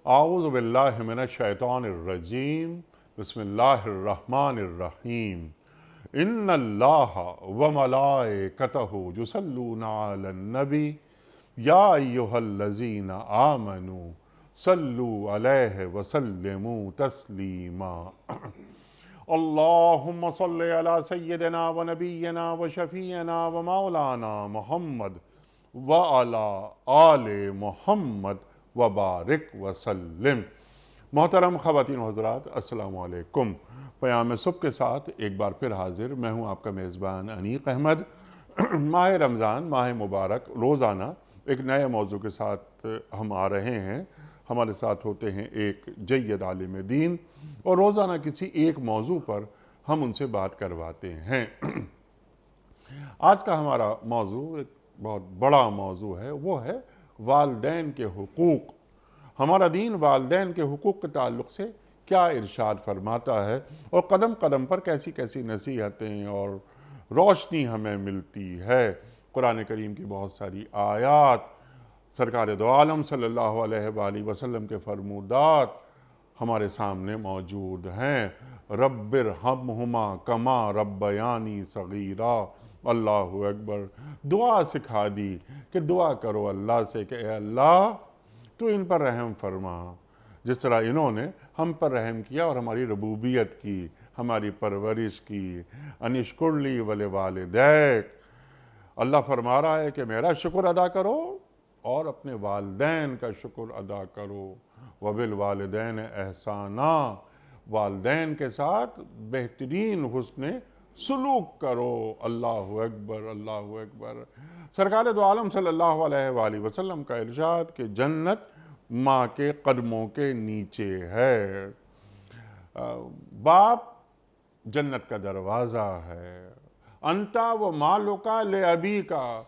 اعوذ باللہ من الشیطان الرجیم بسم اللہ الرحمن الرحیم ان اللہ وملائکتہ یصلون علی النبی یا ایہا الذین آمنوا صلوا علیہ وسلموا تسلیما اللہم صلی علی سیدنا و نبینا و شفیعنا و مولانا محمد وعلی آل محمد وبارک وسلم۔ محترم خواتین و حضرات، السلام علیکم۔ پیام صبح کے ساتھ ایک بار پھر حاضر میں ہوں آپ کا میزبان انیق احمد۔ ماہ رمضان، ماہ مبارک، روزانہ ایک نئے موضوع کے ساتھ ہم آ رہے ہیں۔ ہمارے ساتھ ہوتے ہیں ایک جید عالم دین اور روزانہ کسی ایک موضوع پر ہم ان سے بات کرواتے ہیں۔ آج کا ہمارا موضوع ایک بہت بڑا موضوع ہے، وہ ہے والدین کے حقوق۔ ہمارا دین والدین کے حقوق کے تعلق سے کیا ارشاد فرماتا ہے اور قدم قدم پر کیسی کیسی نصیحتیں اور روشنی ہمیں ملتی ہے۔ قرآن کریم کی بہت ساری آیات، سرکار دو عالم صلی اللہ علیہ وآلہ وسلم کے فرمودات ہمارے سامنے موجود ہیں۔ رب ارحمہما کما ربیانی صغیرا۔ اللہ اکبر۔ دعا سکھا دی کہ دعا کرو اللہ سے کہ اے اللہ تو ان پر رحم فرما، جس طرح انہوں نے ہم پر رحم کیا اور ہماری ربوبیت کی، ہماری پرورش کی۔ انشکر لی ولوالدیک۔ اللہ فرما رہا ہے کہ میرا شکر ادا کرو اور اپنے والدین کا شکر ادا کرو۔ وبالوالدین احسانا۔ والدین کے ساتھ بہترین حسن سلوک کرو۔ اللہ اکبر، اللہ اکبر۔ سرکار دو عالم صلی اللہ علیہ وآلہ وسلم کا ارشاد کہ جنت ماں کے قدموں کے نیچے ہے۔ باپ جنت کا دروازہ ہے۔ انتا و مالکا لابیکا۔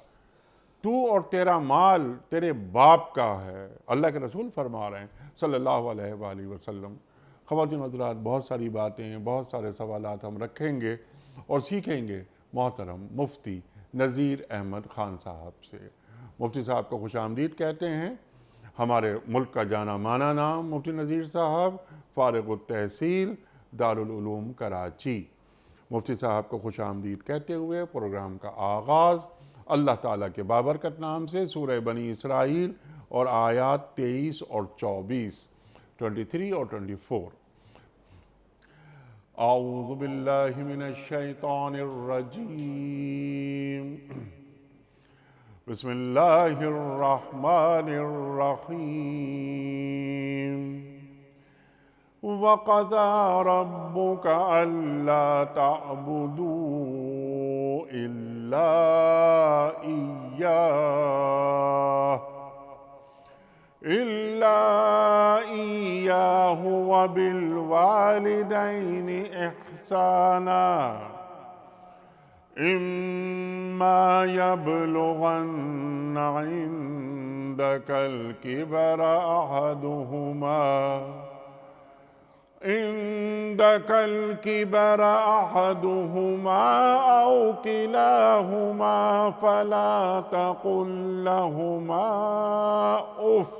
تو اور تیرا مال تیرے باپ کا ہے۔ اللہ کے رسول فرما رہے ہیں صلی اللہ علیہ وآلہ وسلم۔ خواتین حضرات، بہت ساری باتیں، بہت سارے سوالات ہم رکھیں گے اور سیکھیں گے محترم مفتی نذیر احمد خان صاحب سے۔ مفتی صاحب کو خوش آمدید کہتے ہیں۔ ہمارے ملک کا جانا مانا نام مفتی نذیر صاحب، فارغ التحصیل دارالعلوم کراچی۔ مفتی صاحب کو خوش آمدید کہتے ہوئے پروگرام کا آغاز اللہ تعالیٰ کے بابرکت نام سے سورہ بنی اسرائیل اور آیات 23 اور 24، 23 اور 24۔ اعوذ باللہ من الشیطان الرجیم بسم اللہ الرحمن الرحیم وَقَضَىٰ رَبُّكَ أَلَّا تَعْبُدُوا إِلَّا إِيَّاهُ وَبِالْوَالِدَيْنِ إِحْسَانًا إِمَّا يَبْلُغَنَّ عِندَكَ الْكِبَرَ أَحَدُهُمَا أَوْ كِلَاهُمَا فَلَا تَقُل لَّهُمَا أُفٍّ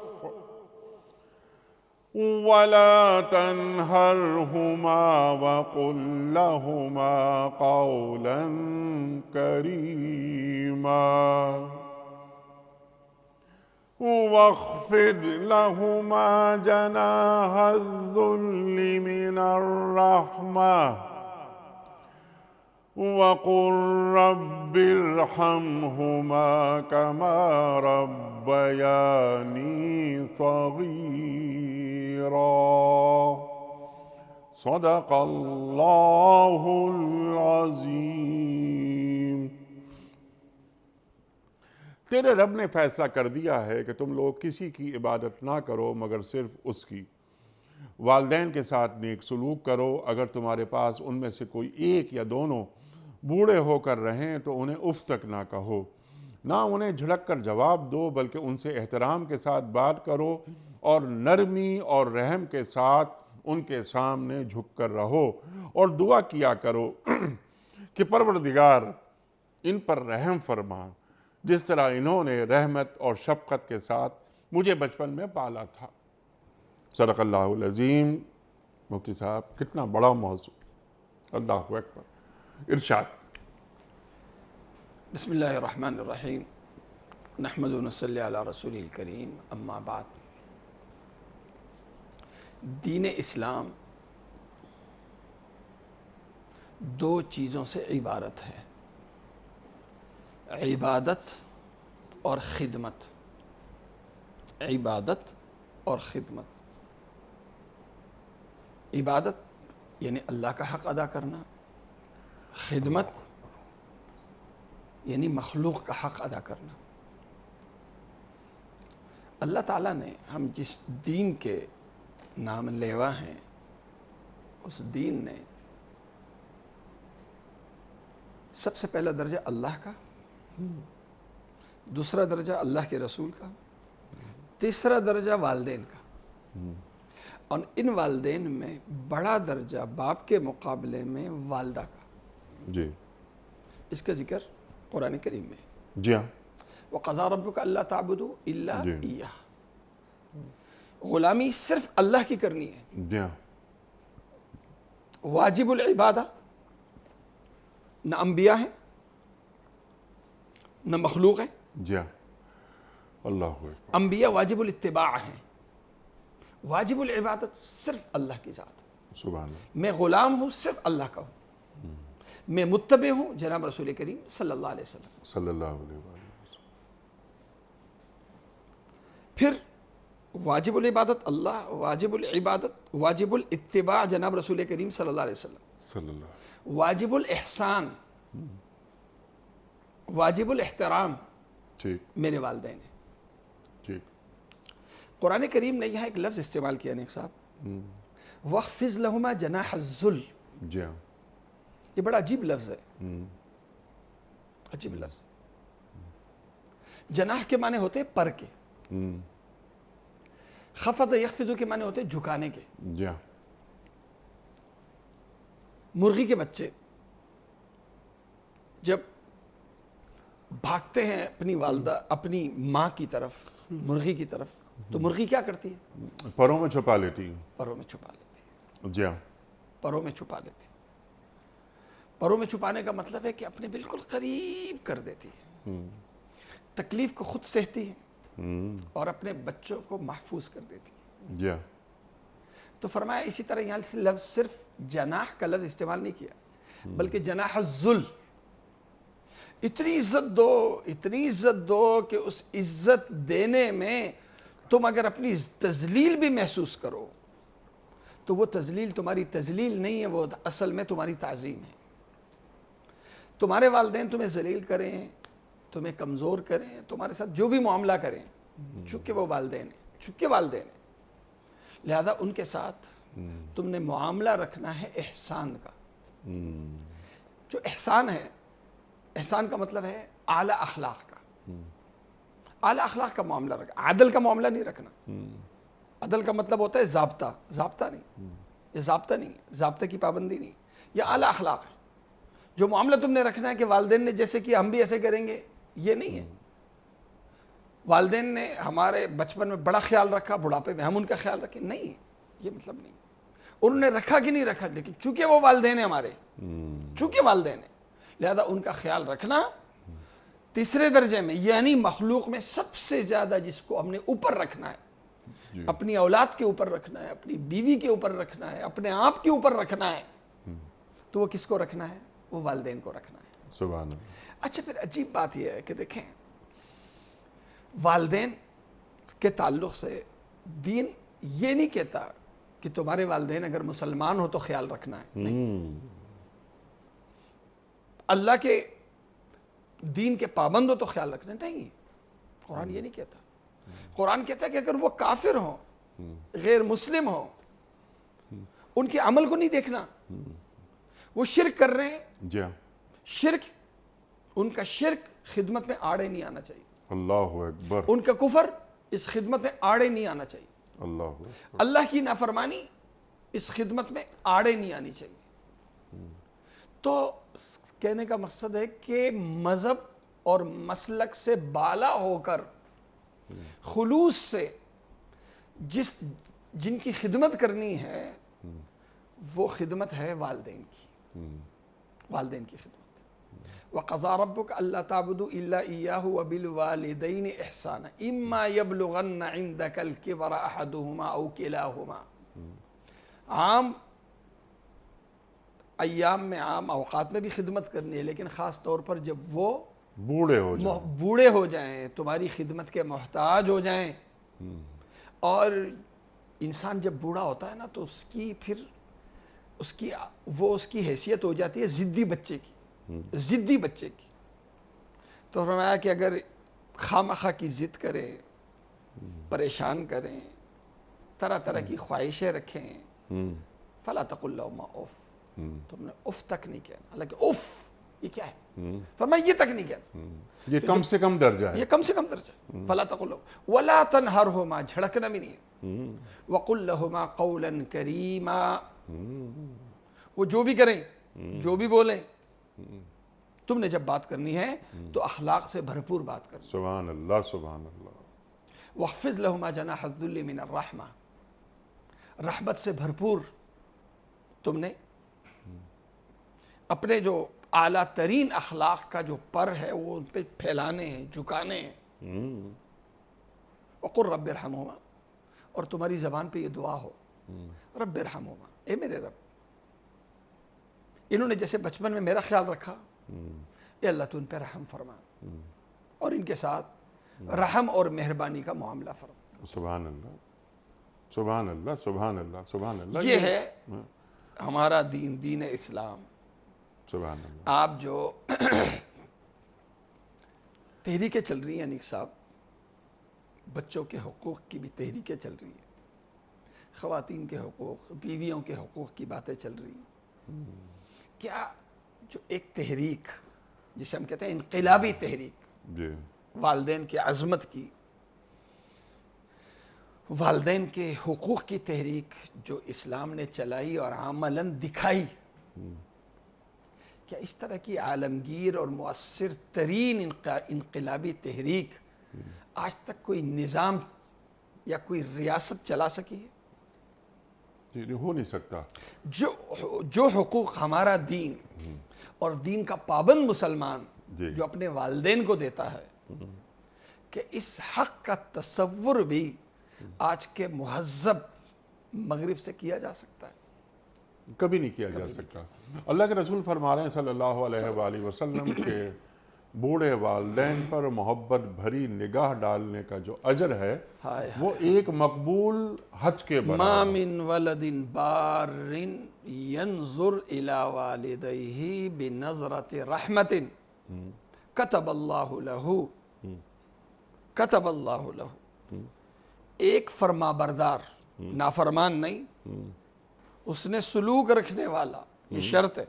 وَلَا تَنْهَرْهُمَا وَقُل لَّهُمَا قَوْلًا كَرِيمًا وَاخْفِضْ لَهُمَا جَنَاحَ الذُّلِّ مِنَ الرَّحْمَةِ وَقُل رَّبِّ ارْحَمْهُمَا كَمَا رَبَّيَانِي صَغِيرًا۔ صدق اللہ العظیم۔ تیرے رب نے فیصلہ کر دیا ہے کہ تم لوگ کسی کی عبادت نہ کرو مگر صرف اس کی۔ والدین کے ساتھ نیک سلوک کرو۔ اگر تمہارے پاس ان میں سے کوئی ایک یا دونوں بوڑھے ہو کر رہیں تو انہیں اف تک نہ کہو، نہ انہیں جھڑک کر جواب دو، بلکہ ان سے احترام کے ساتھ بات کرو اور نرمی اور رحم کے ساتھ ان کے سامنے جھک کر رہو اور دعا کیا کرو کہ پروردگار ان پر رحم فرما، جس طرح انہوں نے رحمت اور شفقت کے ساتھ مجھے بچپن میں پالا تھا۔ صدق اللہ العظیم۔ مفتی صاحب کتنا بڑا موضوع، اللہ اکبر۔ ارشاد۔ بسم اللہ الرحمن الرحیم، نحمد و نصلی علی رسول الکریم، اما بعد۔ دین اسلام دو چیزوں سے عبارت ہے، عبادت اور خدمت۔ عبادت اور خدمت۔ عبادت یعنی اللہ کا حق ادا کرنا، خدمت یعنی مخلوق کا حق ادا کرنا۔ اللہ تعالیٰ نے ہم جس دین کے نام لیوا ہیں، اس دین نے سب سے پہلا درجہ اللہ کا، دوسرا درجہ اللہ کے رسول کا، تیسرا درجہ والدین کا، اور ان والدین میں بڑا درجہ باپ کے مقابلے میں والدہ کا۔ جی، اس کا ذکر قرآن کریم میں۔ جی ہاں۔ وَقَضَىٰ رَبُّكَ أَلَّا تَعْبُدُوا إِلَّا جی۔ إِيَّاهُ۔ غلامی صرف اللہ کی کرنی ہے، جی ہاں۔ واجب العبادہ نہ انبیاء ہیں نہ مخلوق ہیں، جی ہاں۔ اللہ اکبر۔ انبیاء واجب الاتباع ہیں، واجب العبادت صرف اللہ کی ذات۔ سبحان اللہ۔ میں غلام ہوں، صرف اللہ کا ہوں، میں متبع ہوں جناب رسول کریم صلی اللہ علیہ وسلم۔ صلی اللہ علیہ وسلم۔ پھر واجب العبادت اللہ، واجب العبادت، واجب الاتباع جناب رسول کریم صلی اللہ علیہ وسلم، صلی اللہ۔ واجب الاحسان، واجب الاحترام ٹھیک میرے والدین ہیں۔ ٹھیک۔ قرآن کریم نے یہاں ایک لفظ استعمال کیا نیک صاحب، وَخْفِضْ لَهُمَا جَنَاحَ الذُّلِّ۔ جی ہاں۔ یہ بڑا عجیب لفظ ہے، عجیب لفظ۔ جناح کے معنی ہوتے ہیں پر کے، خفض یخفض کے معنی ہوتے ہیں جھکانے کے۔ جی ہاں۔ مرغی کے بچے جب بھاگتے ہیں اپنی والدہ، اپنی ماں کی طرف، مرغی کی طرف، تو مرغی کیا کرتی ہے؟ پروں میں چھپا لیتی ہوں۔ پروں میں چھپا لیتی ہے، جی ہاں۔ پروں میں چھپا لیتی ہے۔ پروں میں چھپانے کا مطلب ہے کہ اپنے بالکل قریب کر دیتی ہے، تکلیف کو خود سہتی ہے اور اپنے بچوں کو محفوظ کر دیتی ہے۔ جی ہاں۔ تو فرمایا اسی طرح یہاں سے لفظ صرف جناح کا لفظ استعمال نہیں کیا، بلکہ جناح الذل، اتنی عزت دو، اتنی عزت دو کہ اس عزت دینے میں تم اگر اپنی تذلیل بھی محسوس کرو تو وہ تذلیل تمہاری تذلیل نہیں ہے، وہ اصل میں تمہاری تعظیم ہے۔ تمہارے والدین تمہیں ذلیل کریں، تمہیں کمزور کریں، تمہارے ساتھ جو بھی معاملہ کریں، چونکہ وہ والدین ہیں، چونکہ والدین ہیں، لہذا ان کے ساتھ تم نے معاملہ رکھنا ہے احسان کا۔ جو احسان ہے، احسان کا مطلب ہے اعلیٰ اخلاق کا، اعلیٰ اخلاق کا معاملہ رکھنا، عدل کا معاملہ نہیں رکھنا۔ عدل کا مطلب ہوتا ہے ضابطہ، ضابطہ نہیں، یہ ضابطہ نہیں ہے، ضابطے کی پابندی نہیں، یہ اعلیٰ اخلاق ہے۔ جو معاملہ تم نے رکھنا ہے کہ والدین نے جیسے کہ ہم بھی ایسے کریں گے، یہ نہیں ہے۔ والدین نے ہمارے بچپن میں بڑا خیال رکھا، بڑھاپے میں ہم ان کا خیال رکھیں، نہیں، یہ مطلب نہیں۔ انہوں نے رکھا کہ نہیں رکھا، لیکن چونکہ وہ والدین ہیں ہمارے، چونکہ والدین ہیں، لہذا ان کا خیال رکھنا۔ تیسرے درجے میں یعنی مخلوق میں سب سے زیادہ جس کو ہم نے اوپر رکھنا ہے، اپنی اولاد کے اوپر رکھنا ہے، اپنی بیوی کے اوپر رکھنا ہے، اپنے آپ کے اوپر رکھنا ہے، تو وہ کس کو رکھنا ہے؟ وہ والدین کو رکھنا ہے۔ سبحان اللہ۔ اچھا، پھر عجیب بات یہ ہے کہ دیکھیں، والدین کے تعلق سے دین یہ نہیں کہتا کہ تمہارے والدین اگر مسلمان ہو تو خیال رکھنا ہے، نہیں۔ اللہ کے دین کے پابند ہو تو خیال رکھنا نہیں، قرآن یہ نہیں کہتا۔ قرآن کہتا ہے کہ اگر وہ کافر ہوں، غیر مسلم ہوں، ان کے عمل کو نہیں دیکھنا، وہ شرک کر رہے ہیں، جی ہاں۔ شرک، ان کا شرک خدمت میں آڑے نہیں آنا چاہیے، اللہ اکبر۔ ان کا کفر اس خدمت میں آڑے نہیں آنا چاہیے، اللہ اکبر۔ اللہ کی نافرمانی اس خدمت میں آڑے نہیں آنی چاہیے۔ تو کہنے کا مقصد ہے کہ مذہب اور مسلک سے بالا ہو کر خلوص سے جس جن کی خدمت کرنی ہے وہ خدمت ہے والدین کی، والدین کی خدمت۔ وَقَضَىٰ رَبُّكَ أَلَّا تَعْبُدُوا إِلَّا إِيَّاهُ وَبِالْوَالِدَيْنِ إِحْسَانًا إِمَّا يَبْلُغَنَّ عِندَكَ الْكِبَرَ أَحَدُهُمَا أَوْ كِلَاهُمَا۔ عام ایام میں، عام اوقات میں بھی خدمت کرنی ہے، لیکن خاص طور پر جب وہ بوڑھے ہو جائیں، تمہاری خدمت کے محتاج ہو جائیں۔ اور انسان جب بوڑھا ہوتا ہے نا تو اس کی پھر اس کی حیثیت ہو جاتی ہے ضدی بچے کی، ضدی بچے کی۔ تو فرمایا کہ اگر خواہ کی ضد کریں، پریشان کریں، طرح طرح کی خواہشیں رکھیں، فلا تقل لهما اف، تم نے اف تک نہیں کہنا۔ حالانکہ اف یہ کیا ہے؟ فرمایا یہ تک نہیں کہنا، یہ کم سے کم ڈر جائے، یہ کم سے کم ڈر جائے۔ فلا تقل لهما ولا تنهرهما، جھڑکنا بھی نہیں ہے۔ وقل لهما قولا کریما، وہ جو بھی کریں، جو بھی بولیں، تم نے جب بات کرنی ہے تو اخلاق سے بھرپور بات کرنی۔ سبحان اللہ، سبحان اللہ۔ وَاخْفِضْ لَهُمَا جَنَاحَ الذُّلِّ مِنَ الرَّحْمَةِ، رحمت سے بھرپور تم نے اپنے جو اعلیٰ ترین اخلاق کا جو پر ہے وہ ان پہ پھیلانے ہیں، جھکانے ہیں۔ وَقُلْ رَبِّ ارْحَمْهُمَا، اور تمہاری زبان پہ یہ دعا ہو، رب ارحمہما، اے میرے رب، انہوں نے جیسے بچپن میں میرا خیال رکھا، اے اللہ تو ان پہ رحم فرما، اور ان کے ساتھ رحم اور مہربانی کا معاملہ فرما۔ سبحان اللہ، سبحان اللہ، سبحان اللہ، سبحان اللہ۔ یہ ہے ہمارا دین، دین اسلام۔ سبحان اللہ۔ آپ جو تحریکیں چل رہی ہیں انیک صاحب، بچوں کے حقوق کی بھی تحریکیں چل رہی ہیں، خواتین کے حقوق، بیویوں کے حقوق کی باتیں چل رہی ہیں۔ کیا جو ایک تحریک جسے ہم کہتے ہیں انقلابی تحریک، جی، والدین کی عظمت کی، والدین کے حقوق کی تحریک جو اسلام نے چلائی اور عملاً دکھائی، کیا اس طرح کی عالمگیر اور مؤثر ترین انقلابی تحریک آج تک کوئی نظام یا کوئی ریاست چلا سکی ہے؟ جی، ہو نہیں سکتا۔ جو حقوق ہمارا دین اور دین کا پابند مسلمان جو اپنے والدین کو دیتا ہے، کہ اس حق کا تصور بھی آج کے مہذب مغرب سے کیا جا سکتا ہے؟ کبھی نہیں کیا جا سکتا۔ اللہ کے رسول فرما رہے ہیں صلی اللہ علیہ وآلہ وسلم کہ بوڑھے والدین پر محبت بھری نگاہ ڈالنے کا جو اجر ہے وہ ایک مقبول حج کے برابر۔ ما من ولد بار ينظر الى والديه بنظرة رحمت كتب اللہ له، ایک فرما بردار، نافرمان نہیں، اس نے سلوک رکھنے والا، یہ شرط ہے،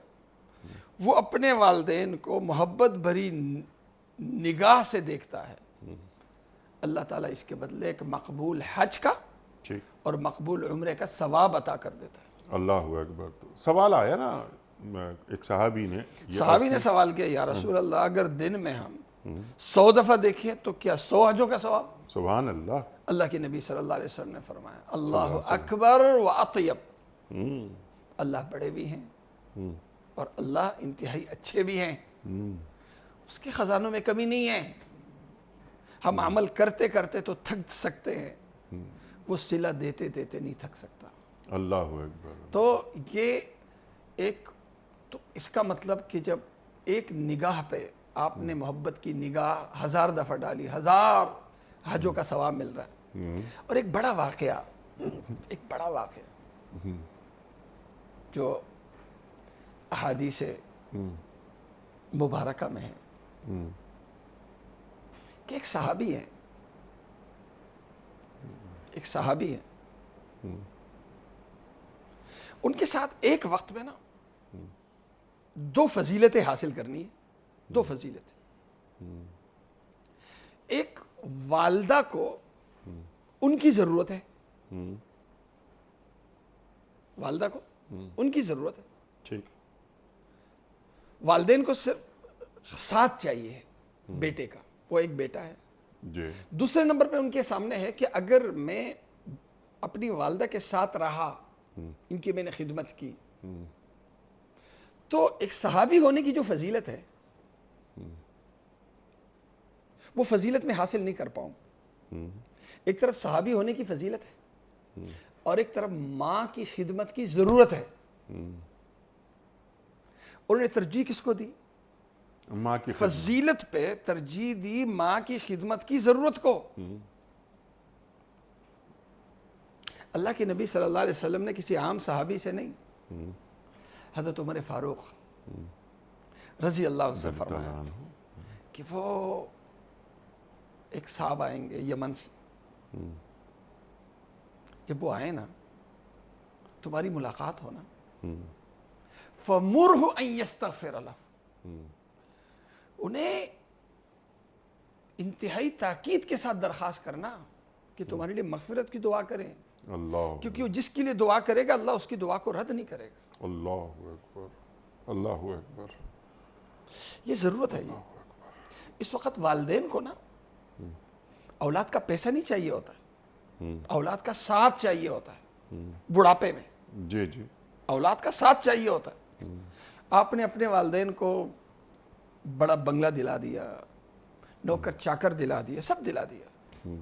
وہ اپنے والدین کو محبت بھری نگاہ سے دیکھتا ہے، اللہ تعالیٰ اس کے بدلے ایک مقبول حج کا اور مقبول عمرے کا ثواب عطا کر دیتا ہے۔ اللہ اکبر۔ سوال آیا نا ایک صحابی نے سوال کیا، یا رسول اللہ اگر دن میں ہم 100 دفعہ دیکھیں تو کیا 100 حجوں کا ثواب؟ سبحان اللہ۔ اللہ کے نبی صلی اللہ علیہ وسلم نے فرمایا اللہ اکبر و اطیب، اللہ بڑے بھی ہیں اور اللہ انتہائی اچھے بھی ہیں، اس کے خزانوں میں کمی نہیں ہے۔ ہم عمل کرتے کرتے تو تھک سکتے ہیں، وہ صلہ دیتے دیتے نہیں تھک سکتا۔ اللہ اکبر۔ تو یہ ایک، تو اس کا مطلب کہ جب ایک نگاہ پہ آپ نے محبت کی نگاہ 1000 دفعہ ڈالی، 1000 حجوں کا ثواب مل رہا ہے۔ اور ایک بڑا واقعہ جو احادیث مبارکہ میں ہے کہ ایک صحابی ہے، ان کے ساتھ ایک وقت میں نا 2 فضیلتیں حاصل کرنی ہے، 2 فضیلتیں۔ ایک والدہ کو ان کی ضرورت ہے، والدہ کو ان کی ضرورت ہے، ٹھیک، والدین کو صرف ساتھ چاہیے بیٹے کا، وہ ایک بیٹا ہے۔ جی، دوسرے نمبر پہ ان کے سامنے ہے کہ اگر میں اپنی والدہ کے ساتھ رہا، ان کی میں نے خدمت کی، تو ایک صحابی ہونے کی جو فضیلت ہے وہ فضیلت میں حاصل نہیں کر پاؤں. ایک طرف صحابی ہونے کی فضیلت ہے اور ایک طرف ماں کی خدمت کی ضرورت ہے. انہوں نے ترجیح کس کو دی؟ ماں کی فضیلت پہ ترجیح دی ماں کی خدمت کی ضرورت کو. اللہ کے نبی صلی اللہ علیہ وسلم نے کسی عام صحابی سے نہیں، حضرت عمر فاروق رضی اللہ عنہ سے فرمایا کہ وہ ایک صاحب آئیں گے یمن سے، جب وہ آئے نا تمہاری ملاقات ہونا، فَمُرْهُ أَن يَسْتَغْفِرَ لَهُ، انہیں انتہائی تاکید کے ساتھ درخواست کرنا کہ تمہارے لیے مغفرت کی دعا کریں، اللہ، کیونکہ وہ جس کے لیے دعا کرے گا اللہ اس کی دعا کو رد نہیں کرے گا. اللہ اکبر، اللہ اکبر. یہ ضرورت ہے. یہ اس وقت والدین کو نا اولاد کا پیسہ نہیں چاہیے ہوتا ہے، اولاد کا ساتھ چاہیے ہوتا ہے. بڑھاپے میں جی جی اولاد کا ساتھ چاہیے ہوتا ہے. آپ نے اپنے والدین کو بڑا بنگلہ دلا دیا، نوکر چاکر دلا دیا، سب دلا دیا،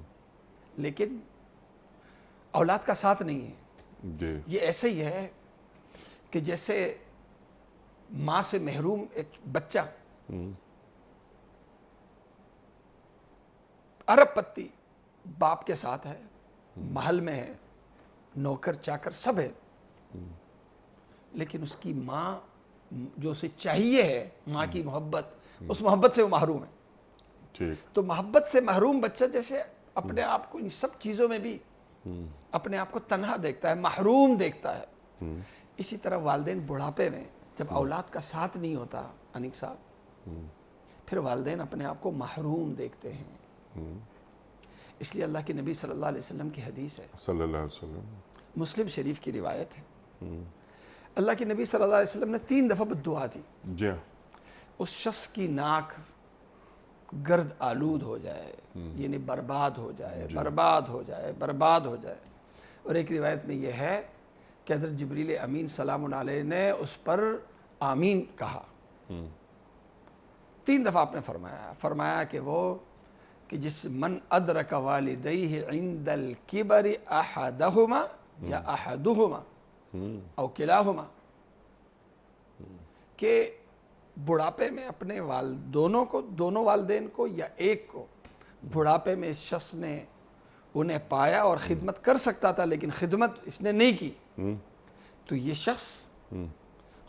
لیکن اولاد کا ساتھ نہیں ہے. جی یہ ایسے ہی ہے کہ جیسے ماں سے محروم ایک بچہ ارب پتی باپ کے ساتھ ہے، محل میں ہے، نوکر چاکر سب ہے، لیکن اس کی ماں جو اسے چاہیے ہے، ماں کی محبت، اس محبت سے وہ محروم ہے. ٹھیک. تو محبت سے محروم بچہ جیسے اپنے آپ کو ان سب چیزوں میں بھی اپنے آپ کو تنہا دیکھتا ہے، محروم دیکھتا ہے. اسی طرح والدین بڑھاپے میں جب اولاد کا ساتھ نہیں ہوتا انیک صاحب، پھر والدین اپنے آپ کو محروم دیکھتے ہیں. اس لیے اللہ کے نبی صلی اللہ علیہ وسلم کی حدیث ہے، صلی اللہ علیہ وسلم، مسلم شریف کی روایت ہے، اللہ کے نبی صلی اللہ علیہ وسلم نے 3 دفعہ بددعا دی. جی اس شخص کی ناک گرد آلود ہو جائے، یعنی برباد ہو جائے، برباد ہو جائے، برباد ہو جائے. اور ایک روایت میں یہ ہے کہ حضرت جبریل امین سلام علیہ نے اس پر آمین کہا. 3 دفعہ آپ نے فرمایا کہ وہ کہ جس من ادرک والدیہ عند الکبر احدہما یا احدہما او کلاہما، کہ بڑھاپے میں اپنے دونوں والدین کو یا ایک کو بڑھاپے میں اس شخص نے انہیں پایا اور خدمت کر سکتا تھا لیکن خدمت اس نے نہیں کی، تو یہ شخص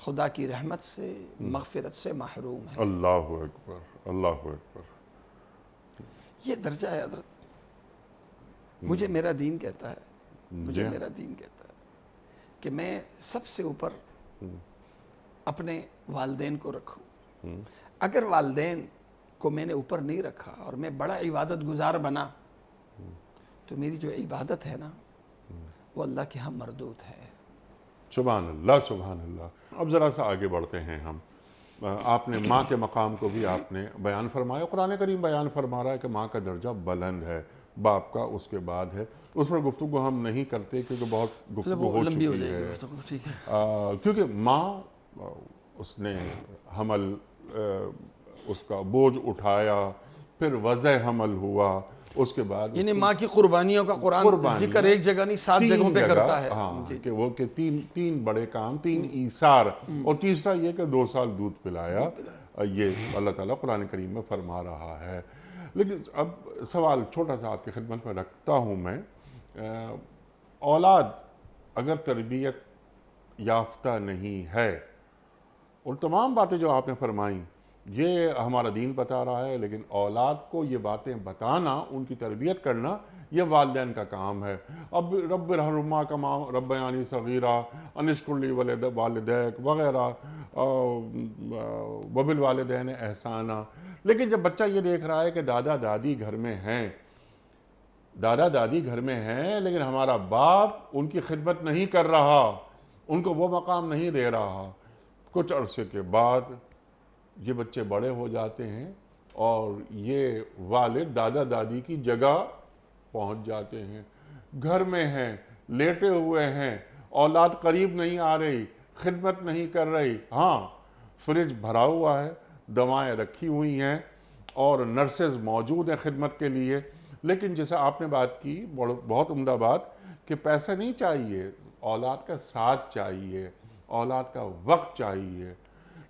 خدا کی رحمت سے مغفرت سے محروم ہے. اللہ اکبر، اللہ اکبر. یہ درجہ ہے حضرت. مجھے میرا دین کہتا ہے، میرا دین کہتا ہے کہ میں سب سے اوپر اپنے والدین کو رکھوں. اگر والدین کو میں نے اوپر نہیں رکھا اور میں بڑا عبادت گزار بنا تو میری جو عبادت ہے نا وہ اللہ کے ہاں مردود ہے. سبحان اللہ، سبحان اللہ. اب ذرا سا آگے بڑھتے ہیں ہم. آپ نے ماں کے مقام کو بھی آپ نے بیان فرمایا. قرآن کریم بیان فرما رہا ہے کہ ماں کا درجہ بلند ہے، باپ کا اس کے بعد ہے. اس پر گفتگو ہم نہیں کرتے کیونکہ بہت گفتگو ہو چکی ہے. کیونکہ ماں اس نے حمل، اس کا بوجھ اٹھایا، پھر وضع حمل ہوا، اس کے بعد یعنی ماں کی قربانیوں کا قرآن ذکر ایک جگہ نہیں 7 جگہوں پہ کرتا ہے. ہاں کہ وہ کہ تین بڑے کام، 3 ایثار، اور تیسرا یہ کہ 2 سال دودھ پلایا. یہ اللہ تعالیٰ قرآن کریم میں فرما رہا ہے. لیکن اب سوال چھوٹا سا آپ کی خدمت میں رکھتا ہوں میں. اولاد اگر تربیت یافتہ نہیں ہے، اور تمام باتیں جو آپ نے فرمائیں یہ ہمارا دین بتا رہا ہے، لیکن اولاد کو یہ باتیں بتانا، ان کی تربیت کرنا، یہ والدین کا کام ہے. اب رب ارحمہما کما ربیانی صغیرا ان اشکر لی والدیک وغیرہ وبالوالدین احسانا. لیکن جب بچہ یہ دیکھ رہا ہے کہ دادا دادی گھر میں ہیں، لیکن ہمارا باپ ان کی خدمت نہیں کر رہا، ان کو وہ مقام نہیں دے رہا، کچھ عرصے کے بعد یہ بچے بڑے ہو جاتے ہیں اور یہ والد دادا دادی کی جگہ پہنچ جاتے ہیں، گھر میں ہیں لیٹے ہوئے ہیں، اولاد قریب نہیں آ رہی، خدمت نہیں کر رہی، ہاں فریج بھرا ہوا ہے، دوائیں رکھی ہوئی ہیں اور نرسز موجود ہیں خدمت کے لیے، لیکن جیسے آپ نے بات کی بہت عمدہ بات کہ پیسہ نہیں چاہیے، اولاد کا ساتھ چاہیے، اولاد کا وقت چاہیے.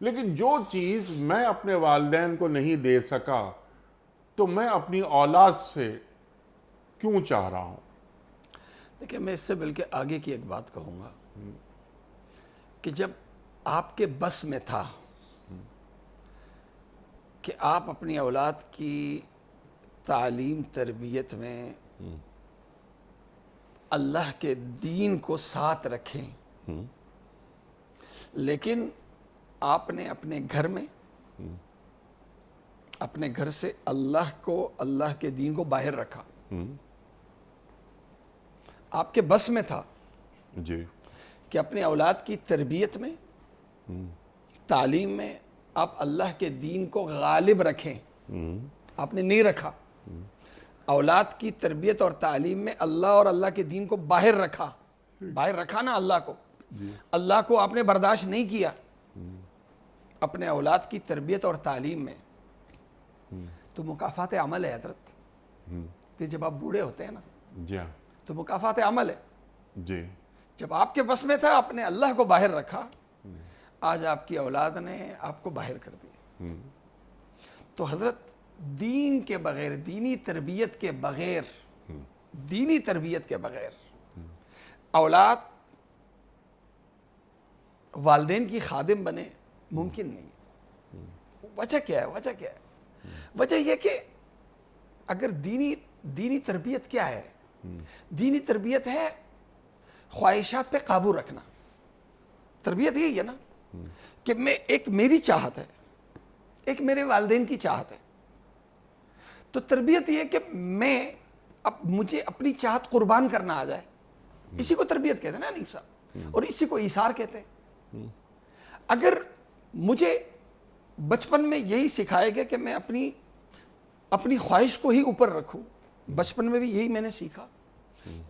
لیکن جو چیز میں اپنے والدین کو نہیں دے سکا تو میں اپنی اولاد سے کیوں چاہ رہا ہوں؟ دیکھیں میں اس سے بلکہ آگے کی ایک بات کہوں گا کہ جب آپ کے بس میں تھا کہ آپ اپنی اولاد کی تعلیم تربیت میں اللہ کے دین کو ساتھ رکھیں، لیکن آپ نے اپنے گھر میں اپنے گھر سے اللہ کے دین کو باہر رکھا. آپ کے بس میں تھا جی کہ اپنے اولاد کی تربیت میں تعلیم میں آپ اللہ کے دین کو غالب رکھیں. آپ نے نہیں رکھا. اولاد کی تربیت اور تعلیم میں اللہ اور اللہ کے دین کو باہر رکھا. باہر رکھا نا اللہ کو. اللہ کو آپ نے برداشت نہیں کیا اپنے اولاد کی تربیت اور تعلیم میں. تو مکافات عمل ہے حضرت کہ جب آپ بوڑھے ہوتے ہیں نا جی ہاں تو مکافات عمل ہے. جی جب آپ کے بس میں تھا آپ نے اللہ کو باہر رکھا، آج آپ کی اولاد نے آپ کو باہر کر دیا. تو حضرت دین کے بغیر، دینی تربیت کے بغیر اولاد والدین کی خادم بنے ممکن نہیں. وجہ کیا ہے؟ وجہ یہ کہ اگر دینی تربیت کیا ہے؟ دینی تربیت ہے خواہشات پہ قابو رکھنا. تربیت یہی ہے نا کہ میری چاہت ہے، ایک میرے والدین کی چاہت ہے. تو تربیت یہ کہ مجھے اپنی چاہت قربان کرنا آ جائے. اسی کو تربیت کہتے ہیں نا انیسا، اور اسی کو ایثار کہتے ہیں. اگر مجھے بچپن میں یہی سکھائے گا کہ میں اپنی خواہش کو ہی اوپر رکھوں، بچپن میں بھی یہی میں نے سیکھا،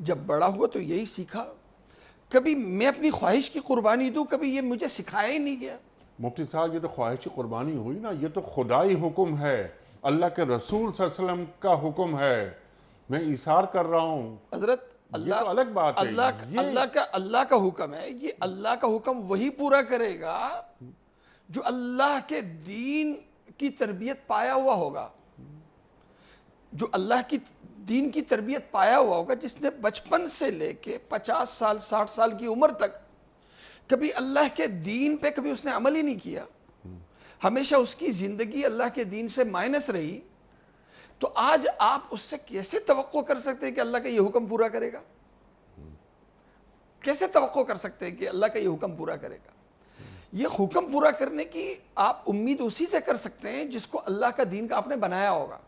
جب بڑا ہوا تو یہی سیکھا، کبھی میں اپنی خواہش کی قربانی دوں، کبھی یہ مجھے سکھایا ہی نہیں گیا. مفتی صاحب یہ تو خواہش کی قربانی ہوئی نا، یہ تو خدائی حکم ہے، اللہ کے رسول صلی اللہ علیہ وسلم کا حکم ہے. میں ایثار کر رہا ہوں. حضرت یہ تو الگ بات ہے. اللہ کا حکم ہے. یہ اللہ کا حکم وہی پورا کرے گا جو اللہ کے دین کی تربیت پایا ہوا ہوگا. جو اللہ کی دین کی تربیت پایا ہوا ہوگا، جس نے بچپن سے لے کے 50 سال 60 سال کی عمر تک کبھی اللہ کے دین پہ کبھی اس نے عمل ہی نہیں کیا، ہمیشہ اس کی زندگی اللہ کے دین سے مائنس رہی. تو آج آپ اس سے کیسے توقع کر سکتے ہیں کہ اللہ کا یہ حکم پورا کرے گا؟ کیسے توقع کر سکتے ہیں کہ اللہ کا یہ حکم پورا کرے گا؟ یہ حکم پورا کرنے کی آپ امید اسی سے کر سکتے ہیں جس کو اللہ کا دین کا آپ نے بنایا ہوگا.